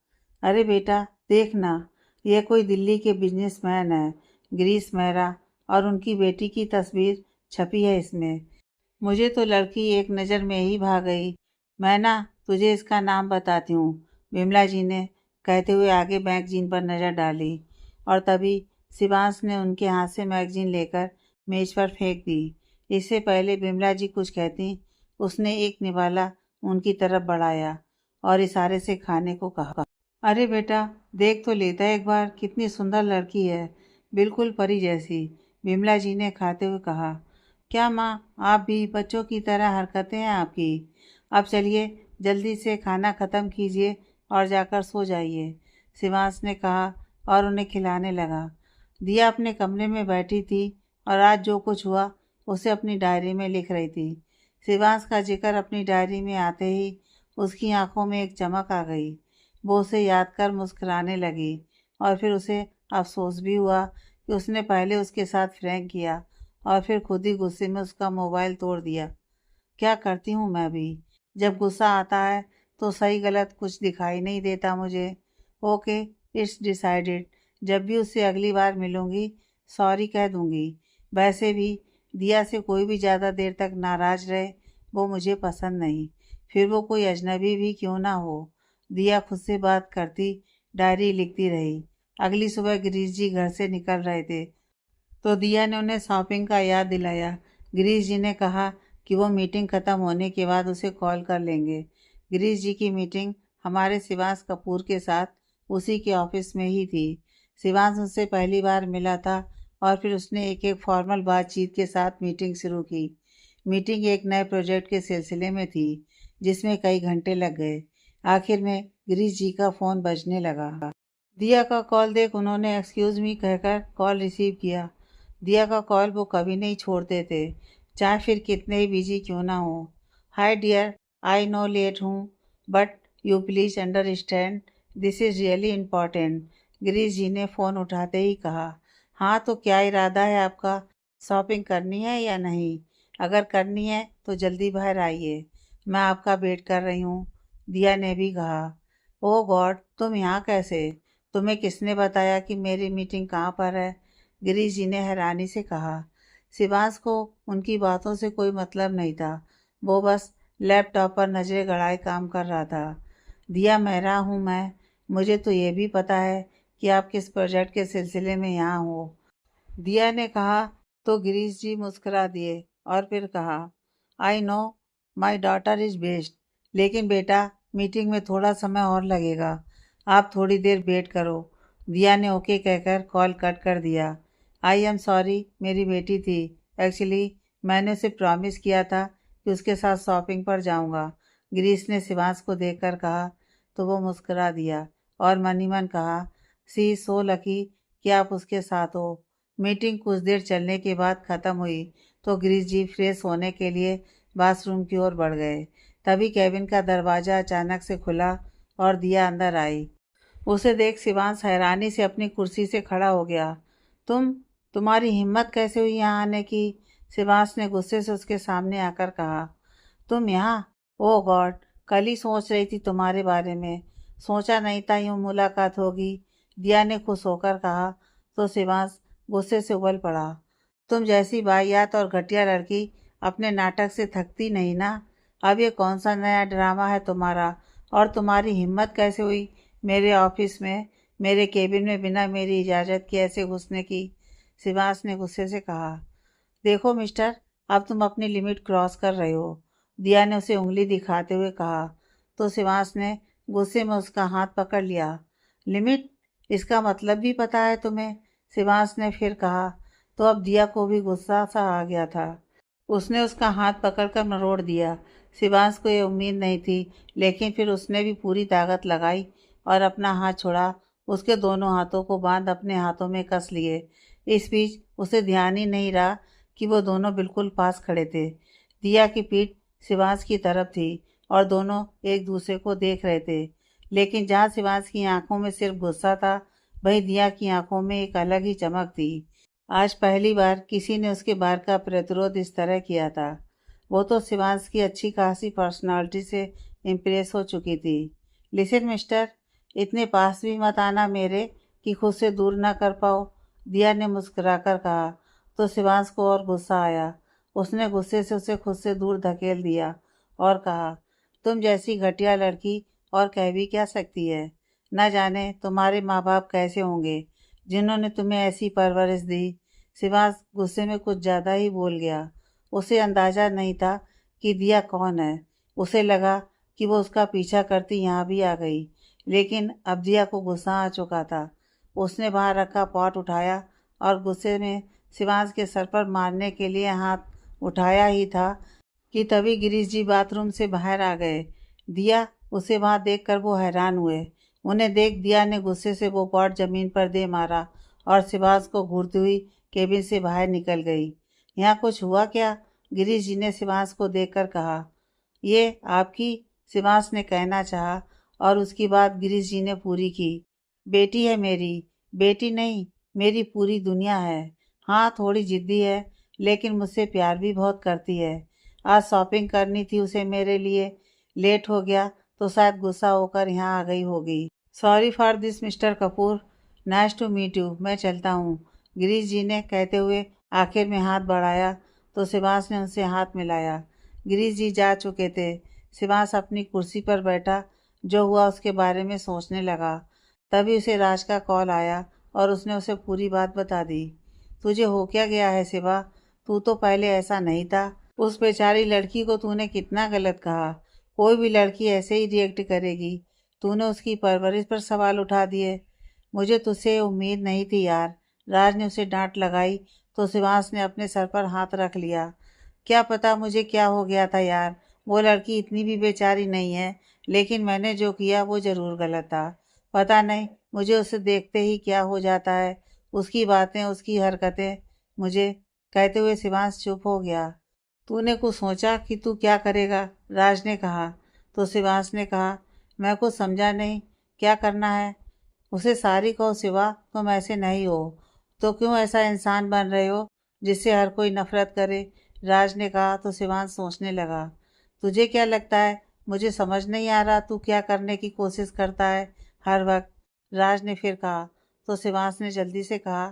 अरे बेटा, देख ना, यह कोई दिल्ली के बिजनेसमैन है, गिरीश मेहरा, और उनकी बेटी की तस्वीर छपी है इसमें। मुझे तो लड़की एक नज़र में ही भा गई। मैं ना तुझे इसका नाम बताती हूँ, विमला जी ने कहते हुए आगे मैगजीन पर नज़र डाली, और तभी शिवांश ने उनके हाथ से मैगजीन लेकर मेज पर फेंक दी। इससे पहले विमला जी कुछ कहती, उसने एक निवाला उनकी तरफ बढ़ाया और इशारे से खाने को कहा। अरे बेटा, देख तो लेता एक बार, कितनी सुंदर लड़की है, बिल्कुल परी जैसी, विमला जी ने खाते हुए कहा। क्या माँ, आप भी बच्चों की तरह हरकतें हैं आपकी। अब चलिए जल्दी से खाना ख़त्म कीजिए और जाकर सो जाइए, शिवांश ने कहा और उन्हें खिलाने लगा। दिया अपने कमरे में बैठी थी और आज जो कुछ हुआ उसे अपनी डायरी में लिख रही थी। शिवांश का जिक्र अपनी डायरी में आते ही उसकी आंखों में एक चमक आ गई। वो उसे याद कर मुस्कुराने लगी और फिर उसे अफसोस भी हुआ कि उसने पहले उसके साथ प्रैंक किया और फिर खुद ही गुस्से में उसका मोबाइल तोड़ दिया। क्या करती हूँ मैं भी, जब गुस्सा आता है तो सही गलत कुछ दिखाई नहीं देता मुझे। ओके, इट्स डिसाइडेड, जब भी उससे अगली बार मिलूँगी सॉरी कह दूँगी। वैसे भी दिया से कोई भी ज़्यादा देर तक नाराज़ रहे वो मुझे पसंद नहीं, फिर वो कोई अजनबी भी क्यों ना हो। दिया खुद से बात करती डायरी लिखती रही। अगली सुबह गिरीश जी घर से निकल रहे थे तो दिया ने उन्हें शॉपिंग का याद दिलाया। गिरीश जी ने कहा कि वो मीटिंग ख़त्म होने के बाद उसे कॉल कर लेंगे। गिरीश जी की मीटिंग हमारे शिवांश कपूर के साथ उसी के ऑफिस में ही थी। शिवांश उससे पहली बार मिला था और फिर उसने एक एक फॉर्मल बातचीत के साथ मीटिंग शुरू की। मीटिंग एक नए प्रोजेक्ट के सिलसिले में थी जिसमें कई घंटे लग गए। आखिर में गिरीश जी का फ़ोन बजने लगा। दिया का कॉल देख उन्होंने एक्सक्यूज़ मी कहकर कॉल रिसीव किया। दिया का कॉल वो कभी नहीं छोड़ते थे, चाहे फिर कितने ही बिजी क्यों ना हो। Hi dear, I know late हूँ, but you please understand, this is really important, Girish ji ने फ़ोन उठाते ही कहा। हाँ, तो क्या इरादा है आपका, शॉपिंग करनी है या नहीं? अगर करनी है तो जल्दी बाहर आइए, मैं आपका वेट कर रही हूँ, दिया ने भी कहा। ओह गॉड, तुम यहाँ कैसे? तुम्हें किसने बताया कि मेरी मीटिंग कहाँ पर है? गिरीश जी ने हैरानी से कहा। शिवांश को उनकी बातों से कोई मतलब नहीं था, वो बस लैपटॉप पर नजरें गड़ाए काम कर रहा था। दिया मेहरा हूँ मैं, मुझे तो ये भी पता है कि आप किस प्रोजेक्ट के सिलसिले में यहाँ हो, दिया ने कहा। तो गिरीश जी मुस्कुरा दिए और फिर कहा, I know my daughter is best, लेकिन बेटा मीटिंग में थोड़ा समय और लगेगा, आप थोड़ी देर वेट करो। दिया ने ओके कहकर कॉल कट कर दिया। आई एम सॉरी, मेरी बेटी थी, एक्चुअली मैंने उसे प्रॉमिस किया था कि उसके साथ शॉपिंग पर जाऊंगा, गिरीश ने शिवांश को देखकर कहा। तो वो मुस्कुरा दिया और मन ही मन कहा, सी सो लकी कि आप उसके साथ हो। मीटिंग कुछ देर चलने के बाद ख़त्म हुई तो गिरीश जी फ्रेश होने के लिए बाथरूम की ओर बढ़ गए। तभी केबिन का दरवाज़ा अचानक से खुला और दिया अंदर आई। उसे देख शिवांश हैरानी से अपनी कुर्सी से खड़ा हो गया। तुम्हारी हिम्मत कैसे हुई यहाँ आने की? शिवांश ने गुस्से से उसके सामने आकर कहा। तुम यहाँ? ओह गॉड, कल ही सोच रही थी तुम्हारे बारे में, सोचा नहीं था यूँ मुलाकात होगी, दिया ने खुश होकर कहा। तो शिवांश गुस्से से उबल पड़ा। तुम जैसी वाहियात और घटिया लड़की अपने नाटक से थकती नहीं ना। अब ये कौन सा नया ड्रामा है तुम्हारा? और तुम्हारी हिम्मत कैसे हुई मेरे ऑफिस में, मेरे केबिन में बिना मेरी इजाज़त के ऐसे घुसने की? शिवांश ने गुस्से से कहा। देखो मिस्टर, अब तुम अपनी लिमिट क्रॉस कर रहे हो, दिया ने उसे उंगली दिखाते हुए कहा। तो शिवांश ने गुस्से में उसका हाथ पकड़ लिया। लिमिट? इसका मतलब भी पता है तुम्हें? शिवांश ने फिर कहा। तो अब दिया को भी गुस्सा सा आ गया था। उसने उसका हाथ पकड़कर मरोड़ दिया। शिवांश को ये उम्मीद नहीं थी, लेकिन फिर उसने भी पूरी ताकत लगाई और अपना हाथ छोड़ा, उसके दोनों हाथों को बांध अपने हाथों में कस लिए। इस बीच उसे ध्यान ही नहीं रहा कि वो दोनों बिल्कुल पास खड़े थे। दिया की पीठ शिवांश की तरफ थी और दोनों एक दूसरे को देख रहे थे, लेकिन जहाँ शिवांश की आंखों में सिर्फ गुस्सा था, वहीं दिया की आंखों में एक अलग ही चमक थी। आज पहली बार किसी ने उसके बार का प्रतिरोध इस तरह किया था। वो तो शिवांश की अच्छी खासी पर्सनालिटी से इम्प्रेस हो चुकी थी। लिसन मिस्टर, इतने पास भी मत आना मेरे कि खुद से दूर ना कर पाओ, दिया ने मुस्कुराकर कहा। तो शिवांश को और गुस्सा आया। उसने गुस्से से उसे खुद से दूर धकेल दिया और कहा, तुम जैसी घटिया लड़की और कह भी क्या सकती है। न जाने तुम्हारे माँ बाप कैसे होंगे जिन्होंने तुम्हें ऐसी परवरिश दी। शिवांश गुस्से में कुछ ज़्यादा ही बोल गया। उसे अंदाज़ा नहीं था कि दिया कौन है। उसे लगा कि वो उसका पीछा करती यहाँ भी आ गई, लेकिन अब दिया को गुस्सा आ चुका था। उसने वहाँ रखा पॉट उठाया और गुस्से में शिवांश के सर पर मारने के लिए हाथ उठाया ही था कि तभी गिरीश जी बाथरूम से बाहर आ गए। दिया उसे वहाँ देखकर वो हैरान हुए। उन्हें देख दिया ने गुस्से से वो पॉट ज़मीन पर दे मारा और शिवांश को घूरती हुई केबिन से बाहर निकल गई। यहाँ कुछ हुआ क्या? गिरीश जी ने शिवांश को देखकर कहा। ये आपकी, शिवांश ने कहना चाहा और उसकी बात गिरीश जी ने पूरी की। बेटी है मेरी, बेटी नहीं मेरी पूरी दुनिया है। हाँ थोड़ी जिद्दी है, लेकिन मुझसे प्यार भी बहुत करती है। आज शॉपिंग करनी थी उसे मेरे लिए, लेट हो गया तो शायद गुस्सा होकर यहाँ आ गई होगी। Sorry for this mister Kapoor, nice to meet you, मैं चलता हूँ, गिरीश जी ने कहते हुए आखिर में हाथ बढ़ाया तो शिवांश ने उनसे हाथ मिलाया। गिरीश जी जा चुके थे। शिवांश अपनी कुर्सी पर बैठा जो हुआ उसके बारे में सोचने लगा। तभी उसे राज का कॉल आया और उसने उसे पूरी बात बता दी। तुझे हो क्या गया है शिवा? तू तो पहले ऐसा नहीं था। उस बेचारी लड़की को तूने कितना गलत कहा। कोई भी लड़की ऐसे ही रिएक्ट करेगी। तूने उसकी परवरिश पर सवाल उठा दिए। मुझे तुझसे उम्मीद नहीं थी यार। राज ने उसे डांट लगाई तो शिवांश ने अपने सर पर हाथ रख लिया। क्या पता मुझे क्या हो गया था यार। वो लड़की इतनी भी बेचारी नहीं है, लेकिन मैंने जो किया वो ज़रूर गलत था। पता नहीं मुझे उसे देखते ही क्या हो जाता है। उसकी बातें, उसकी हरकतें मुझे। कहते हुए शिवांश चुप हो गया। तूने कुछ सोचा कि तू क्या करेगा? राज ने कहा। तो शिवांश ने कहा, मैं कुछ समझा नहीं, क्या करना है? उसे सारी कहो शिवा, तुम ऐसे नहीं हो तो क्यों ऐसा इंसान बन रहे हो जिससे हर कोई नफरत करे। राज ने कहा तो शिवांश सोचने लगा। तुझे क्या लगता है मुझे समझ नहीं आ रहा तू क्या करने की कोशिश करता है हर वक्त? राज ने फिर कहा। तो शिवांश ने जल्दी से कहा,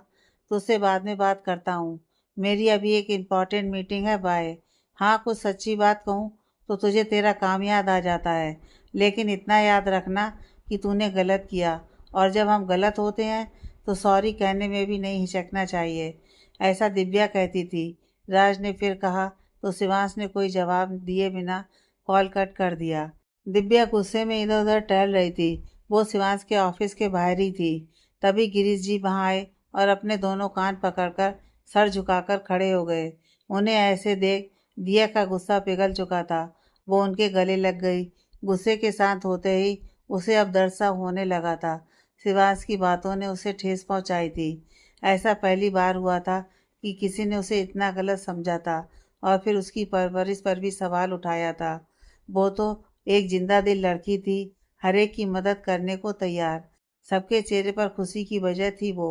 तुझसे बाद में बात करता हूँ, मेरी अभी एक इम्पॉर्टेंट मीटिंग है, बाय। हाँ कुछ सच्ची बात कहूँ तो तुझे तेरा काम याद आ जाता है, लेकिन इतना याद रखना कि तूने गलत किया, और जब हम गलत होते हैं तो सॉरी कहने में भी नहीं हिचकना चाहिए, ऐसा दिव्या कहती थी। राज ने फिर कहा तो शिवांश ने कोई जवाब दिए बिना कॉल कट कर दिया। दिव्या गुस्से में इधर उधर टहल रही थी। वो शिवांश के ऑफिस के बाहर ही थी। तभी गिरीश जी वहाँ आए और अपने दोनों कान पकड़कर सर झुकाकर खड़े हो गए। उन्हें ऐसे देख दिया का गुस्सा पिघल चुका था। वो उनके गले लग गई। गुस्से के साथ होते ही उसे अब दर्द सा होने लगा था। शिवांश की बातों ने उसे ठेस पहुंचाई थी। ऐसा पहली बार हुआ था कि किसी ने उसे इतना गलत समझा था और फिर उसकी परवरिश पर भी सवाल उठाया था। वो तो एक जिंदा दिल लड़की थी, हर एक की मदद करने को तैयार। सबके चेहरे पर खुशी की वजह थी वो।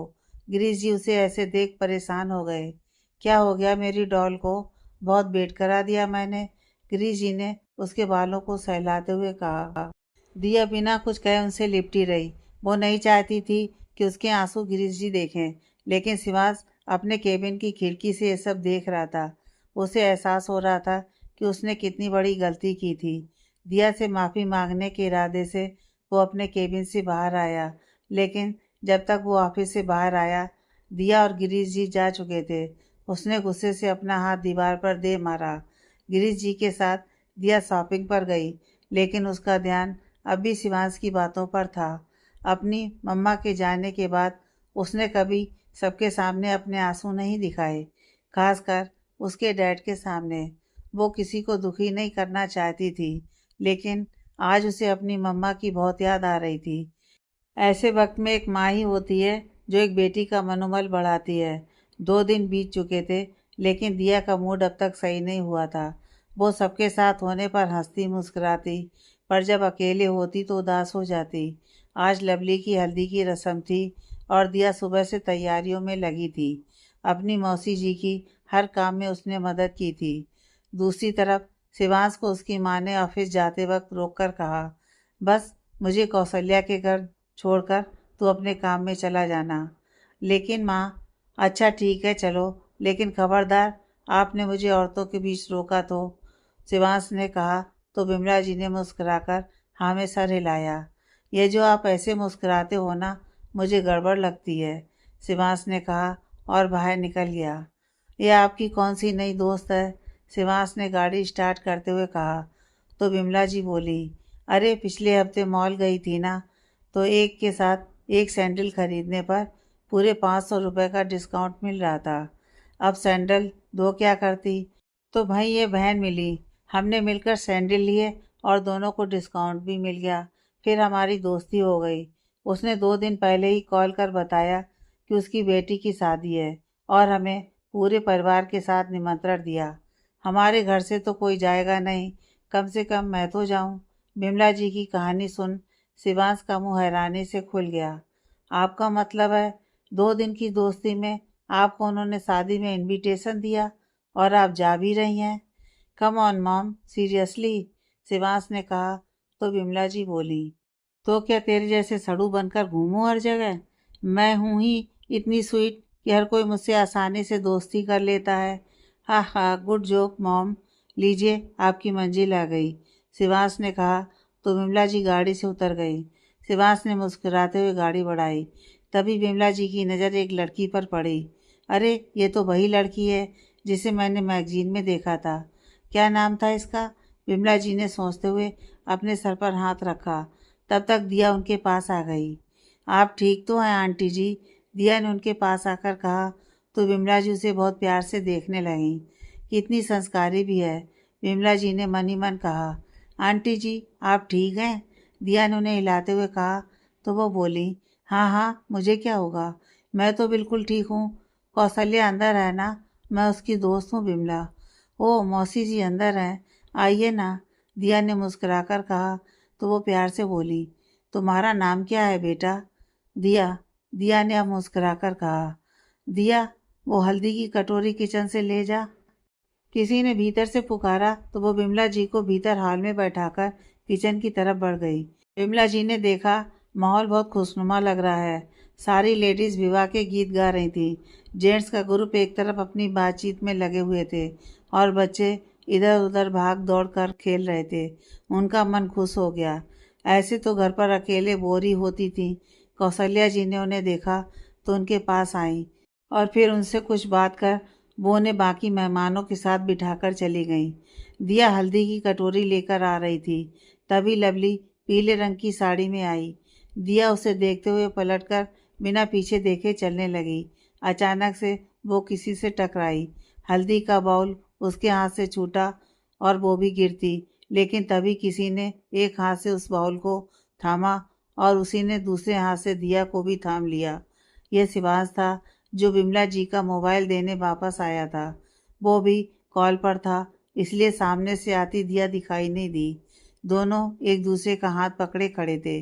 गिरीश जी उसे ऐसे देख परेशान हो गए। क्या हो गया मेरी डॉल को? बहुत वेट करा दिया मैंने, गिरीश जी ने उसके बालों को सहलाते हुए कहा। दिया बिना कुछ कहे उनसे लिपटी रही। वो नहीं चाहती थी कि उसके आंसू गिरीश जी देखें, लेकिन शिवांश अपने केबिन की खिड़की से ये सब देख रहा था। उसे एहसास हो रहा था कि उसने कितनी बड़ी गलती की थी। दिया से माफ़ी मांगने के इरादे से वो अपने केबिन से बाहर आया, लेकिन जब तक वो ऑफिस से बाहर आया दिया और गिरीश जी जा चुके थे। उसने गुस्से से अपना हाथ दीवार पर दे मारा। गिरीश जी के साथ दिया शॉपिंग पर गई, लेकिन उसका ध्यान अब भी शिवांश की बातों पर था। अपनी मम्मा के जाने के बाद उसने कभी सबके सामने अपने आंसू नहीं दिखाए, खासकर उसके डैड के सामने। वो किसी को दुखी नहीं करना चाहती थी, लेकिन आज उसे अपनी मम्मा की बहुत याद आ रही थी। ऐसे वक्त में एक माँ ही होती है जो एक बेटी का मनोबल बढ़ाती है। 2 दिन बीत चुके थे, लेकिन दिया का मूड अब तक सही नहीं हुआ था। वो सबके साथ होने पर हंसती मुस्कुराती, पर जब अकेले होती तो उदास हो जाती। आज लवली की हल्दी की रस्म थी और दिया सुबह से तैयारियों में लगी थी। अपनी मौसी जी की हर काम में उसने मदद की थी। दूसरी तरफ शिवांश को उसकी माँ ने ऑफिस जाते वक्त रोककर कहा, बस मुझे कौशल्या के घर छोड़कर तू अपने काम में चला जाना। लेकिन माँ, अच्छा ठीक है चलो, लेकिन खबरदार आपने मुझे औरतों के बीच रोका तो। शिवांश ने कहा तो विमला जी ने मुस्कुराकर हाँ में सर हिलाया। ये जो आप ऐसे मुस्कुराते हो ना, मुझे गड़बड़ लगती है, शिवांश ने कहा और बाहर निकल गया। ये आपकी कौन सी नई दोस्त है? शिवांश ने गाड़ी स्टार्ट करते हुए कहा। तो विमला जी बोली, अरे पिछले हफ्ते मॉल गई थी ना, तो एक के साथ एक सैंडल खरीदने पर पूरे 500 रुपये का डिस्काउंट मिल रहा था। अब सैंडल दो क्या करती? तो भाई ये बहन मिली, हमने मिलकर सैंडल लिए और दोनों को डिस्काउंट भी मिल गया। फिर हमारी दोस्ती हो गई। उसने 2 दिन पहले ही कॉल कर बताया कि उसकी बेटी की शादी है और हमें पूरे परिवार के साथ निमंत्रण दिया। हमारे घर से तो कोई जाएगा नहीं, कम से कम मैं तो जाऊं। बिमला जी की कहानी सुन शिवांश का मुंह हैरानी से खुल गया। आपका मतलब है 2 दिन की दोस्ती में आपको उन्होंने शादी में इनविटेशन दिया और आप जा भी रही हैं? Come on mom, seriously, Shivansh ने कहा। तो विमला जी बोली, तो क्या तेरे जैसे सड़ू बनकर घूमूं हर जगह? मैं हूं ही इतनी स्वीट कि हर कोई मुझसे आसानी से दोस्ती कर लेता है। हा हा, गुड जोक मॉम, लीजिए आपकी मंजिल आ गई, शिवांश ने कहा। तो विमला जी गाड़ी से उतर गई। शिवांश ने मुस्कुराते हुए गाड़ी बढ़ाई। तभी विमला जी की नज़र एक लड़की पर पड़ी। अरे ये तो वही लड़की है जिसे मैंने मैगजीन में देखा था। क्या नाम था इसका? विमला जी ने सोचते हुए अपने सर पर हाथ रखा। तब तक दिया उनके पास आ गई। आप ठीक तो हैं आंटी जी? दिया ने उनके पास आकर कहा। तो विमला जी उसे बहुत प्यार से देखने लगीं। कितनी संस्कारी भी है, विमला जी ने मन ही मन कहा। आंटी जी आप ठीक हैं? दिया ने उन्हें हिलाते हुए कहा। तो वो बोली, हाँ हाँ, मुझे क्या होगा, मैं तो बिल्कुल ठीक हूँ। कौशल्या अंदर है ना? मैं उसकी दोस्त हूँ विमला। ओ मौसी जी अंदर हैं, आइए ना, दिया ने मुस्कुराकर कहा। तो वो प्यार से बोली, तुम्हारा नाम क्या है बेटा? दिया। दिया ने अब मुस्कुराकर कहा। दिया, वो हल्दी की कटोरी किचन से ले जा। किसी ने भीतर से पुकारा तो वो विमला जी को भीतर हॉल में बैठाकर किचन की तरफ बढ़ गई। विमला जी ने देखा माहौल बहुत खुशनुमा लग रहा है। सारी लेडीज विवाह के गीत गा रही थी। जेंट्स का ग्रुप एक तरफ अपनी बातचीत में लगे हुए थे और बच्चे इधर उधर भाग दौड़ कर खेल रहे थे। उनका मन खुश हो गया। ऐसे तो घर पर अकेले बोरी होती थी। कौशल्या जी ने उन्हें देखा तो उनके पास आई और फिर उनसे कुछ बात कर वो उन्हें बाकी मेहमानों के साथ बिठाकर चली गईं। दिया हल्दी की कटोरी लेकर आ रही थी। तभी लवली पीले रंग की साड़ी में आई। दिया उसे देखते हुए पलटकर बिना पीछे देखे चलने लगी। अचानक से वो किसी से टकराई। हल्दी का बाउल उसके हाथ से छूटा और वो भी गिरती। लेकिन तभी किसी ने एक हाथ से उस बाउल को थामा और उसी ने दूसरे हाथ से दिया को भी थाम लिया। यह शिवांश था जो विमला जी का मोबाइल देने वापस आया था। वो भी कॉल पर था, इसलिए सामने से आती दिया दिखाई नहीं दी। दोनों एक दूसरे का हाथ पकड़े खड़े थे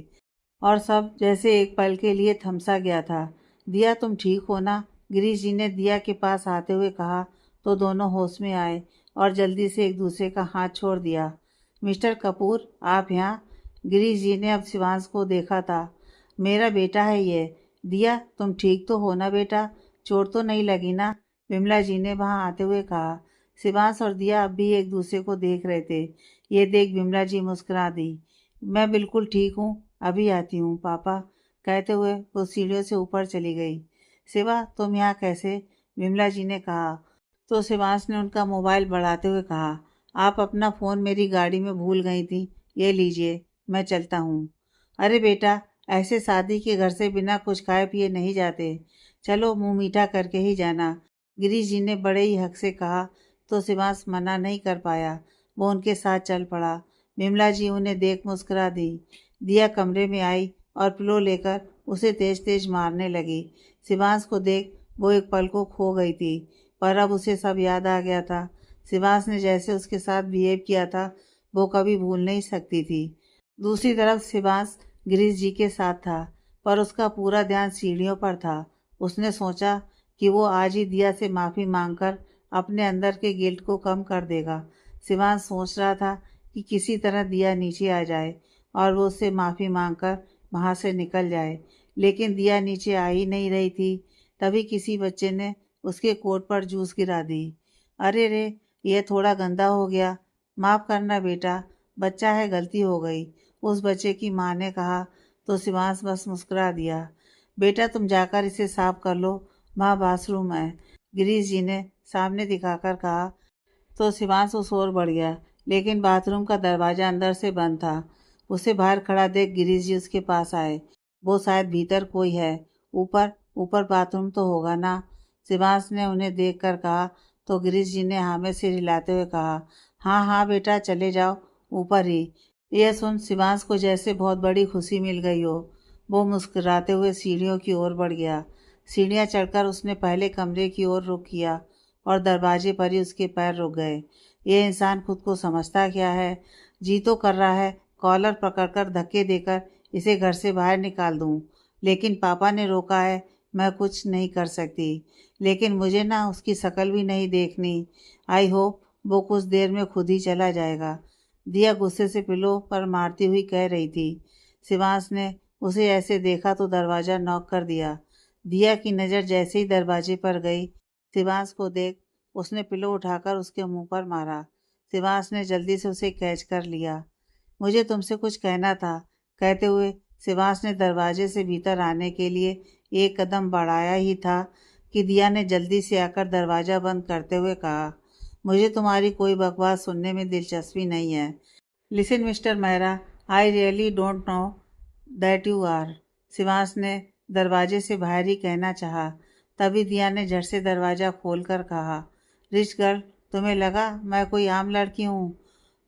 और सब जैसे एक पल के लिए थमसा गया था। दिया तुम ठीक हो ना? गिरीश जी ने दिया के पास आते हुए कहा। तो दोनों होश में आए और जल्दी से एक दूसरे का हाथ छोड़ दिया। मिस्टर कपूर आप यहाँ? गिरीश जी ने अब शिवांश को देखा था। मेरा बेटा है ये। दिया तुम ठीक तो हो ना बेटा? चोट तो नहीं लगी ना? विमला जी ने वहां आते हुए कहा। शिवांश और दिया अब भी एक दूसरे को देख रहे थे। ये देख विमला जी मुस्कुरा दी। मैं बिल्कुल ठीक हूँ, अभी आती हूँ पापा, कहते हुए वो सीढ़ियों से ऊपर चली गई। शिवा तुम यहाँ कैसे? विमला जी ने कहा। तो शिवांश ने उनका मोबाइल बढ़ाते हुए कहा, आप अपना फ़ोन मेरी गाड़ी में भूल गई थी, ये लीजिए, मैं चलता हूँ। अरे बेटा, ऐसे शादी के घर से बिना कुछ खाए पिए नहीं जाते, चलो मुंह मीठा करके ही जाना, गिरीश जी ने बड़े ही हक से कहा। तो शिवांश मना नहीं कर पाया, वो उनके साथ चल पड़ा। विमला जी उन्हें देख मुस्कुरा दी। दिया कमरे में आई और पिलो लेकर उसे तेज तेज मारने लगी। शिवांश को देख वो एक पल को खो गई थी, पर अब उसे सब याद आ गया था। शिवांश ने जैसे उसके साथ बिहेव किया था वो कभी भूल नहीं सकती थी। दूसरी तरफ शिवांश गिरीश जी के साथ था, पर उसका पूरा ध्यान सीढ़ियों पर था। उसने सोचा कि वो आज ही दिया से माफ़ी मांगकर अपने अंदर के गिल्ट को कम कर देगा। शिवांश सोच रहा था कि किसी तरह दिया नीचे आ जाए और वो उससे माफ़ी मांगकर वहाँ से निकल जाए, लेकिन दिया नीचे आ ही नहीं रही थी। तभी किसी बच्चे ने उसके कोट पर जूस गिरा दी। अरे रे, यह थोड़ा गंदा हो गया, माफ़ करना बेटा, बच्चा है, गलती हो गई, उस बच्चे की माँ ने कहा। तो शिवांश बस मुस्कुरा दिया। बेटा तुम जाकर इसे साफ कर लो, वहाँ बाथरूम है, गिरीश जी ने सामने दिखाकर कहा। तो शिवांश उस ओर बढ़ गया, लेकिन बाथरूम का दरवाज़ा अंदर से बंद था। उसे बाहर खड़ा देख गिरीश जी उसके पास आए। वो शायद भीतर कोई है, ऊपर ऊपर बाथरूम तो होगा ना। शिवांश ने उन्हें देखकर कहा। तो गिरीश जी ने हाँ में सिर हिलाते हुए कहा, हाँ हाँ बेटा चले जाओ, ऊपर ही। यह सुन शिवांश को जैसे बहुत बड़ी खुशी मिल गई हो। वो मुस्कुराते हुए सीढ़ियों की ओर बढ़ गया। सीढ़ियाँ चढ़कर उसने पहले कमरे की ओर रुख किया और दरवाजे पर ही उसके पैर रुक गए। ये इंसान खुद को समझता क्या है? जी तो कर रहा है कॉलर पकड़कर धक्के देकर इसे घर से बाहर निकाल दूं, लेकिन पापा ने रोका है, मैं कुछ नहीं कर सकती। लेकिन मुझे ना उसकी शक्ल भी नहीं देखनी। आई होप वो कुछ देर में खुद ही चला जाएगा। दिया गुस्से से पिलो पर मारती हुई कह रही थी। शिवांश ने उसे ऐसे देखा तो दरवाज़ा नॉक कर दिया। दिया की नज़र जैसे ही दरवाजे पर गई, शिवांश को देख उसने पिलो उठाकर उसके मुंह पर मारा। शिवांश ने जल्दी से उसे कैच कर लिया। मुझे तुमसे कुछ कहना था, कहते हुए शिवांश ने दरवाजे से भीतर आने के लिए एक कदम बढ़ाया ही था कि दिया ने जल्दी से आकर दरवाज़ा बंद करते हुए कहा, मुझे तुम्हारी कोई बकवास सुनने में दिलचस्पी नहीं है। Listen mister Mehra, I really don't know that you are. Shivansh ने दरवाजे से बाहर ही कहना चाहा, तभी दिया ने झट से दरवाज़ा खोलकर कहा, रिच गर्ल, तुम्हें लगा मैं कोई आम लड़की हूँ?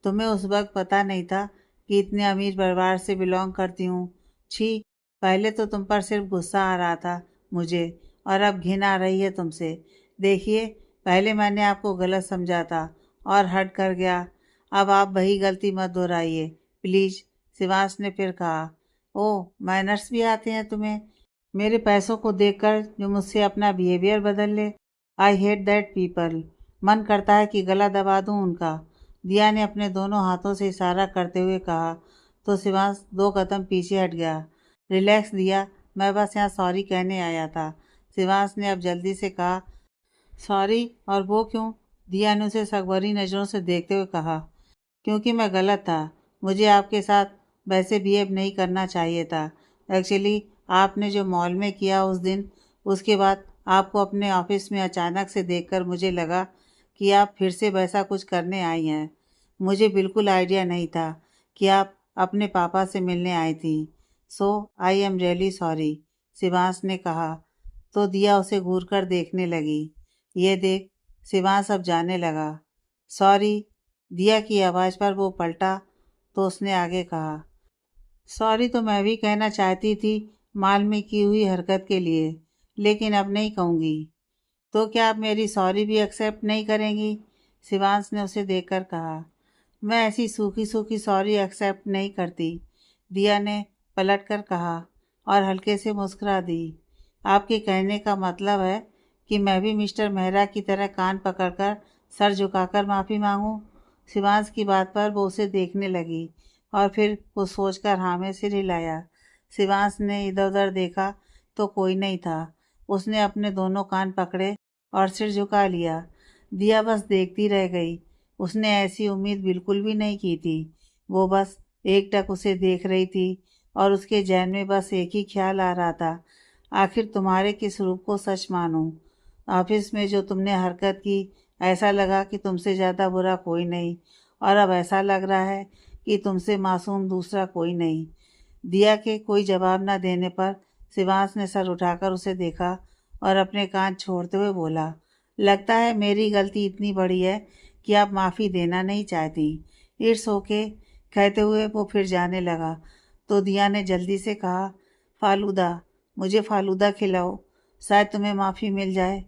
तुम्हें उस वक्त पता नहीं था कि इतने अमीर परिवार से बिलोंग करती हूँ। छी, पहले तो तुम पर सिर्फ गुस्सा आ रहा था मुझे, और अब घिन आ रही है तुमसे। देखिए, पहले मैंने आपको गलत समझा था और हट कर गया। अब आप वही गलती मत दोहराइए प्लीज़। शिवांश ने फिर कहा, ओह, मैनर्स भी आते हैं तुम्हें? मेरे पैसों को देखकर जो मुझसे अपना बिहेवियर बदल ले। I hate that people. मन करता है कि गला दबा दूं उनका। दिया ने अपने दोनों हाथों से इशारा करते हुए कहा। तो शिवांश 2 कदम पीछे हट गया। रिलैक्स दिया, मैं बस यहाँ सॉरी कहने आया था। शिवांश ने अब जल्दी से कहा। सॉरी? और वो क्यों? दिया ने उसे सकभरी नज़रों से देखते हुए कहा। क्योंकि मैं गलत था। मुझे आपके साथ वैसे बिहेव नहीं करना चाहिए था। एक्चुअली आपने जो मॉल में किया उस दिन, उसके बाद आपको अपने ऑफिस में अचानक से देखकर मुझे लगा कि आप फिर से वैसा कुछ करने आई हैं। मुझे बिल्कुल आइडिया नहीं था कि आप अपने पापा से मिलने आई थी। So I am really sorry, Shivansh ने कहा। तो दिया उसे घूर कर देखने लगी। ये देख, शिवांश अब जाने लगा। सॉरी? दिया की आवाज़ पर वो पलटा तो उसने आगे कहा, सॉरी तो मैं भी कहना चाहती थी माल में की हुई हरकत के लिए, लेकिन अब नहीं कहूँगी। तो क्या आप मेरी सॉरी भी एक्सेप्ट नहीं करेंगी? शिवांश ने उसे देखकर कहा। मैं ऐसी सूखी सूखी सॉरी एक्सेप्ट नहीं करती, दिया ने पलट कर कहा और हल्के से मुस्कुरा दी। आपके कहने का मतलब है कि मैं भी मिस्टर मेहरा की तरह कान पकड़कर सर झुकाकर माफ़ी मांगूं? शिवांश की बात पर वो उसे देखने लगी और फिर कुछ सोचकर हाँ में सिर हिलाया। शिवांश ने इधर उधर देखा तो कोई नहीं था। उसने अपने दोनों कान पकड़े और सिर झुका लिया। दिया बस देखती रह गई। उसने ऐसी उम्मीद बिल्कुल भी नहीं की थी। वो बस एकटक उसे देख रही थी और उसके जहन में बस एक ही ख्याल आ रहा था, आखिर तुम्हारे किस रूप को सच मानूं? ऑफिस में जो तुमने हरकत की, ऐसा लगा कि तुमसे ज़्यादा बुरा कोई नहीं, और अब ऐसा लग रहा है कि तुमसे मासूम दूसरा कोई नहीं। दिया के कोई जवाब न देने पर शिवांश ने सर उठाकर उसे देखा और अपने कान छोड़ते हुए बोला, लगता है मेरी गलती इतनी बड़ी है कि आप माफ़ी देना नहीं चाहती। इट्स ओके, कहते हुए वो फिर जाने लगा। तो दिया ने जल्दी से कहा, फालूदा, मुझे फालूदा खिलाओ, शायद तुम्हें माफ़ी मिल जाए।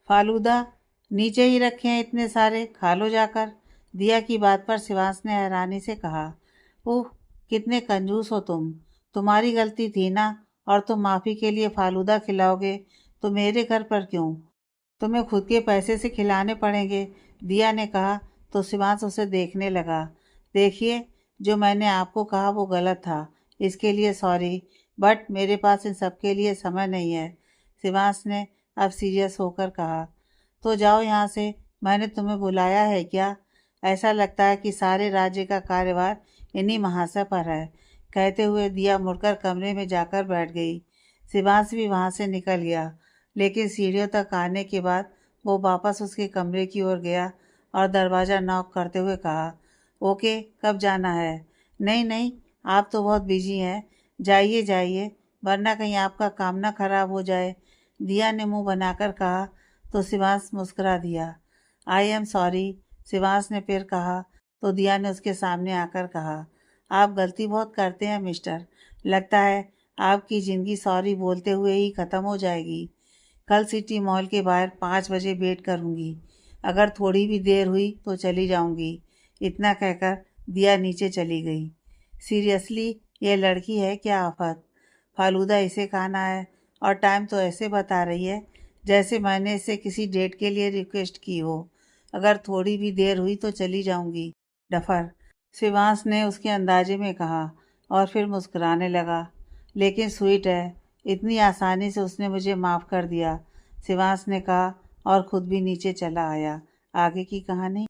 फालूदा? नीचे ही रखे हैं इतने सारे, खा लो जाकर। दिया की बात पर शिवांश ने हैरानी से कहा, ओह, कितने कंजूस हो तुम। तुम्हारी गलती थी ना, और तुम माफ़ी के लिए फालूदा खिलाओगे तो मेरे घर पर क्यों? तुम्हें खुद के पैसे से खिलाने पड़ेंगे, दिया ने कहा। तो शिवांश उसे देखने लगा। देखिए, जो मैंने आपको कहा वो गलत था, इसके लिए सॉरी, बट मेरे पास इन सब के लिए समय नहीं है। शिवांश ने अब सीरियस होकर कहा। तो जाओ यहाँ से, मैंने तुम्हें बुलाया है क्या? ऐसा लगता है कि सारे राज्य का कार्यभार इन्हीं महाशय पर है। कहते हुए दिया मुड़कर कमरे में जाकर बैठ गई। शिवांश भी वहाँ से निकल गया, लेकिन सीढ़ियों तक आने के बाद वो वापस उसके कमरे की ओर गया और दरवाज़ा नॉक करते हुए कहा, ओके, कब जाना है? नहीं नहीं, आप तो बहुत बिजी हैं, जाइए जाइए, वरना कहीं आपका काम ना खराब हो जाए। दिया ने मुंह बनाकर कहा तो शिवांश मुस्कुरा दिया। आई एम सॉरी, शिवांश ने फिर कहा तो दिया ने उसके सामने आकर कहा, आप गलती बहुत करते हैं मिस्टर। लगता है आपकी ज़िंदगी सॉरी बोलते हुए ही ख़त्म हो जाएगी। कल सिटी मॉल के बाहर 5 बजे वेट करूँगी। अगर थोड़ी भी देर हुई तो चली जाऊँगी। इतना कहकर दिया नीचे चली गई। सीरियसली, ये लड़की है क्या आफत? फालूदा इसे खाना है और टाइम तो ऐसे बता रही है जैसे मैंने इसे किसी डेट के लिए रिक्वेस्ट की हो। अगर थोड़ी भी देर हुई तो चली जाऊँगी। डफर, शिवांश ने उसके अंदाजे में कहा और फिर मुस्कुराने लगा। लेकिन स्वीट है, इतनी आसानी से उसने मुझे माफ़ कर दिया, शिवांश ने कहा और ख़ुद भी नीचे चला आया। आगे की कहानी।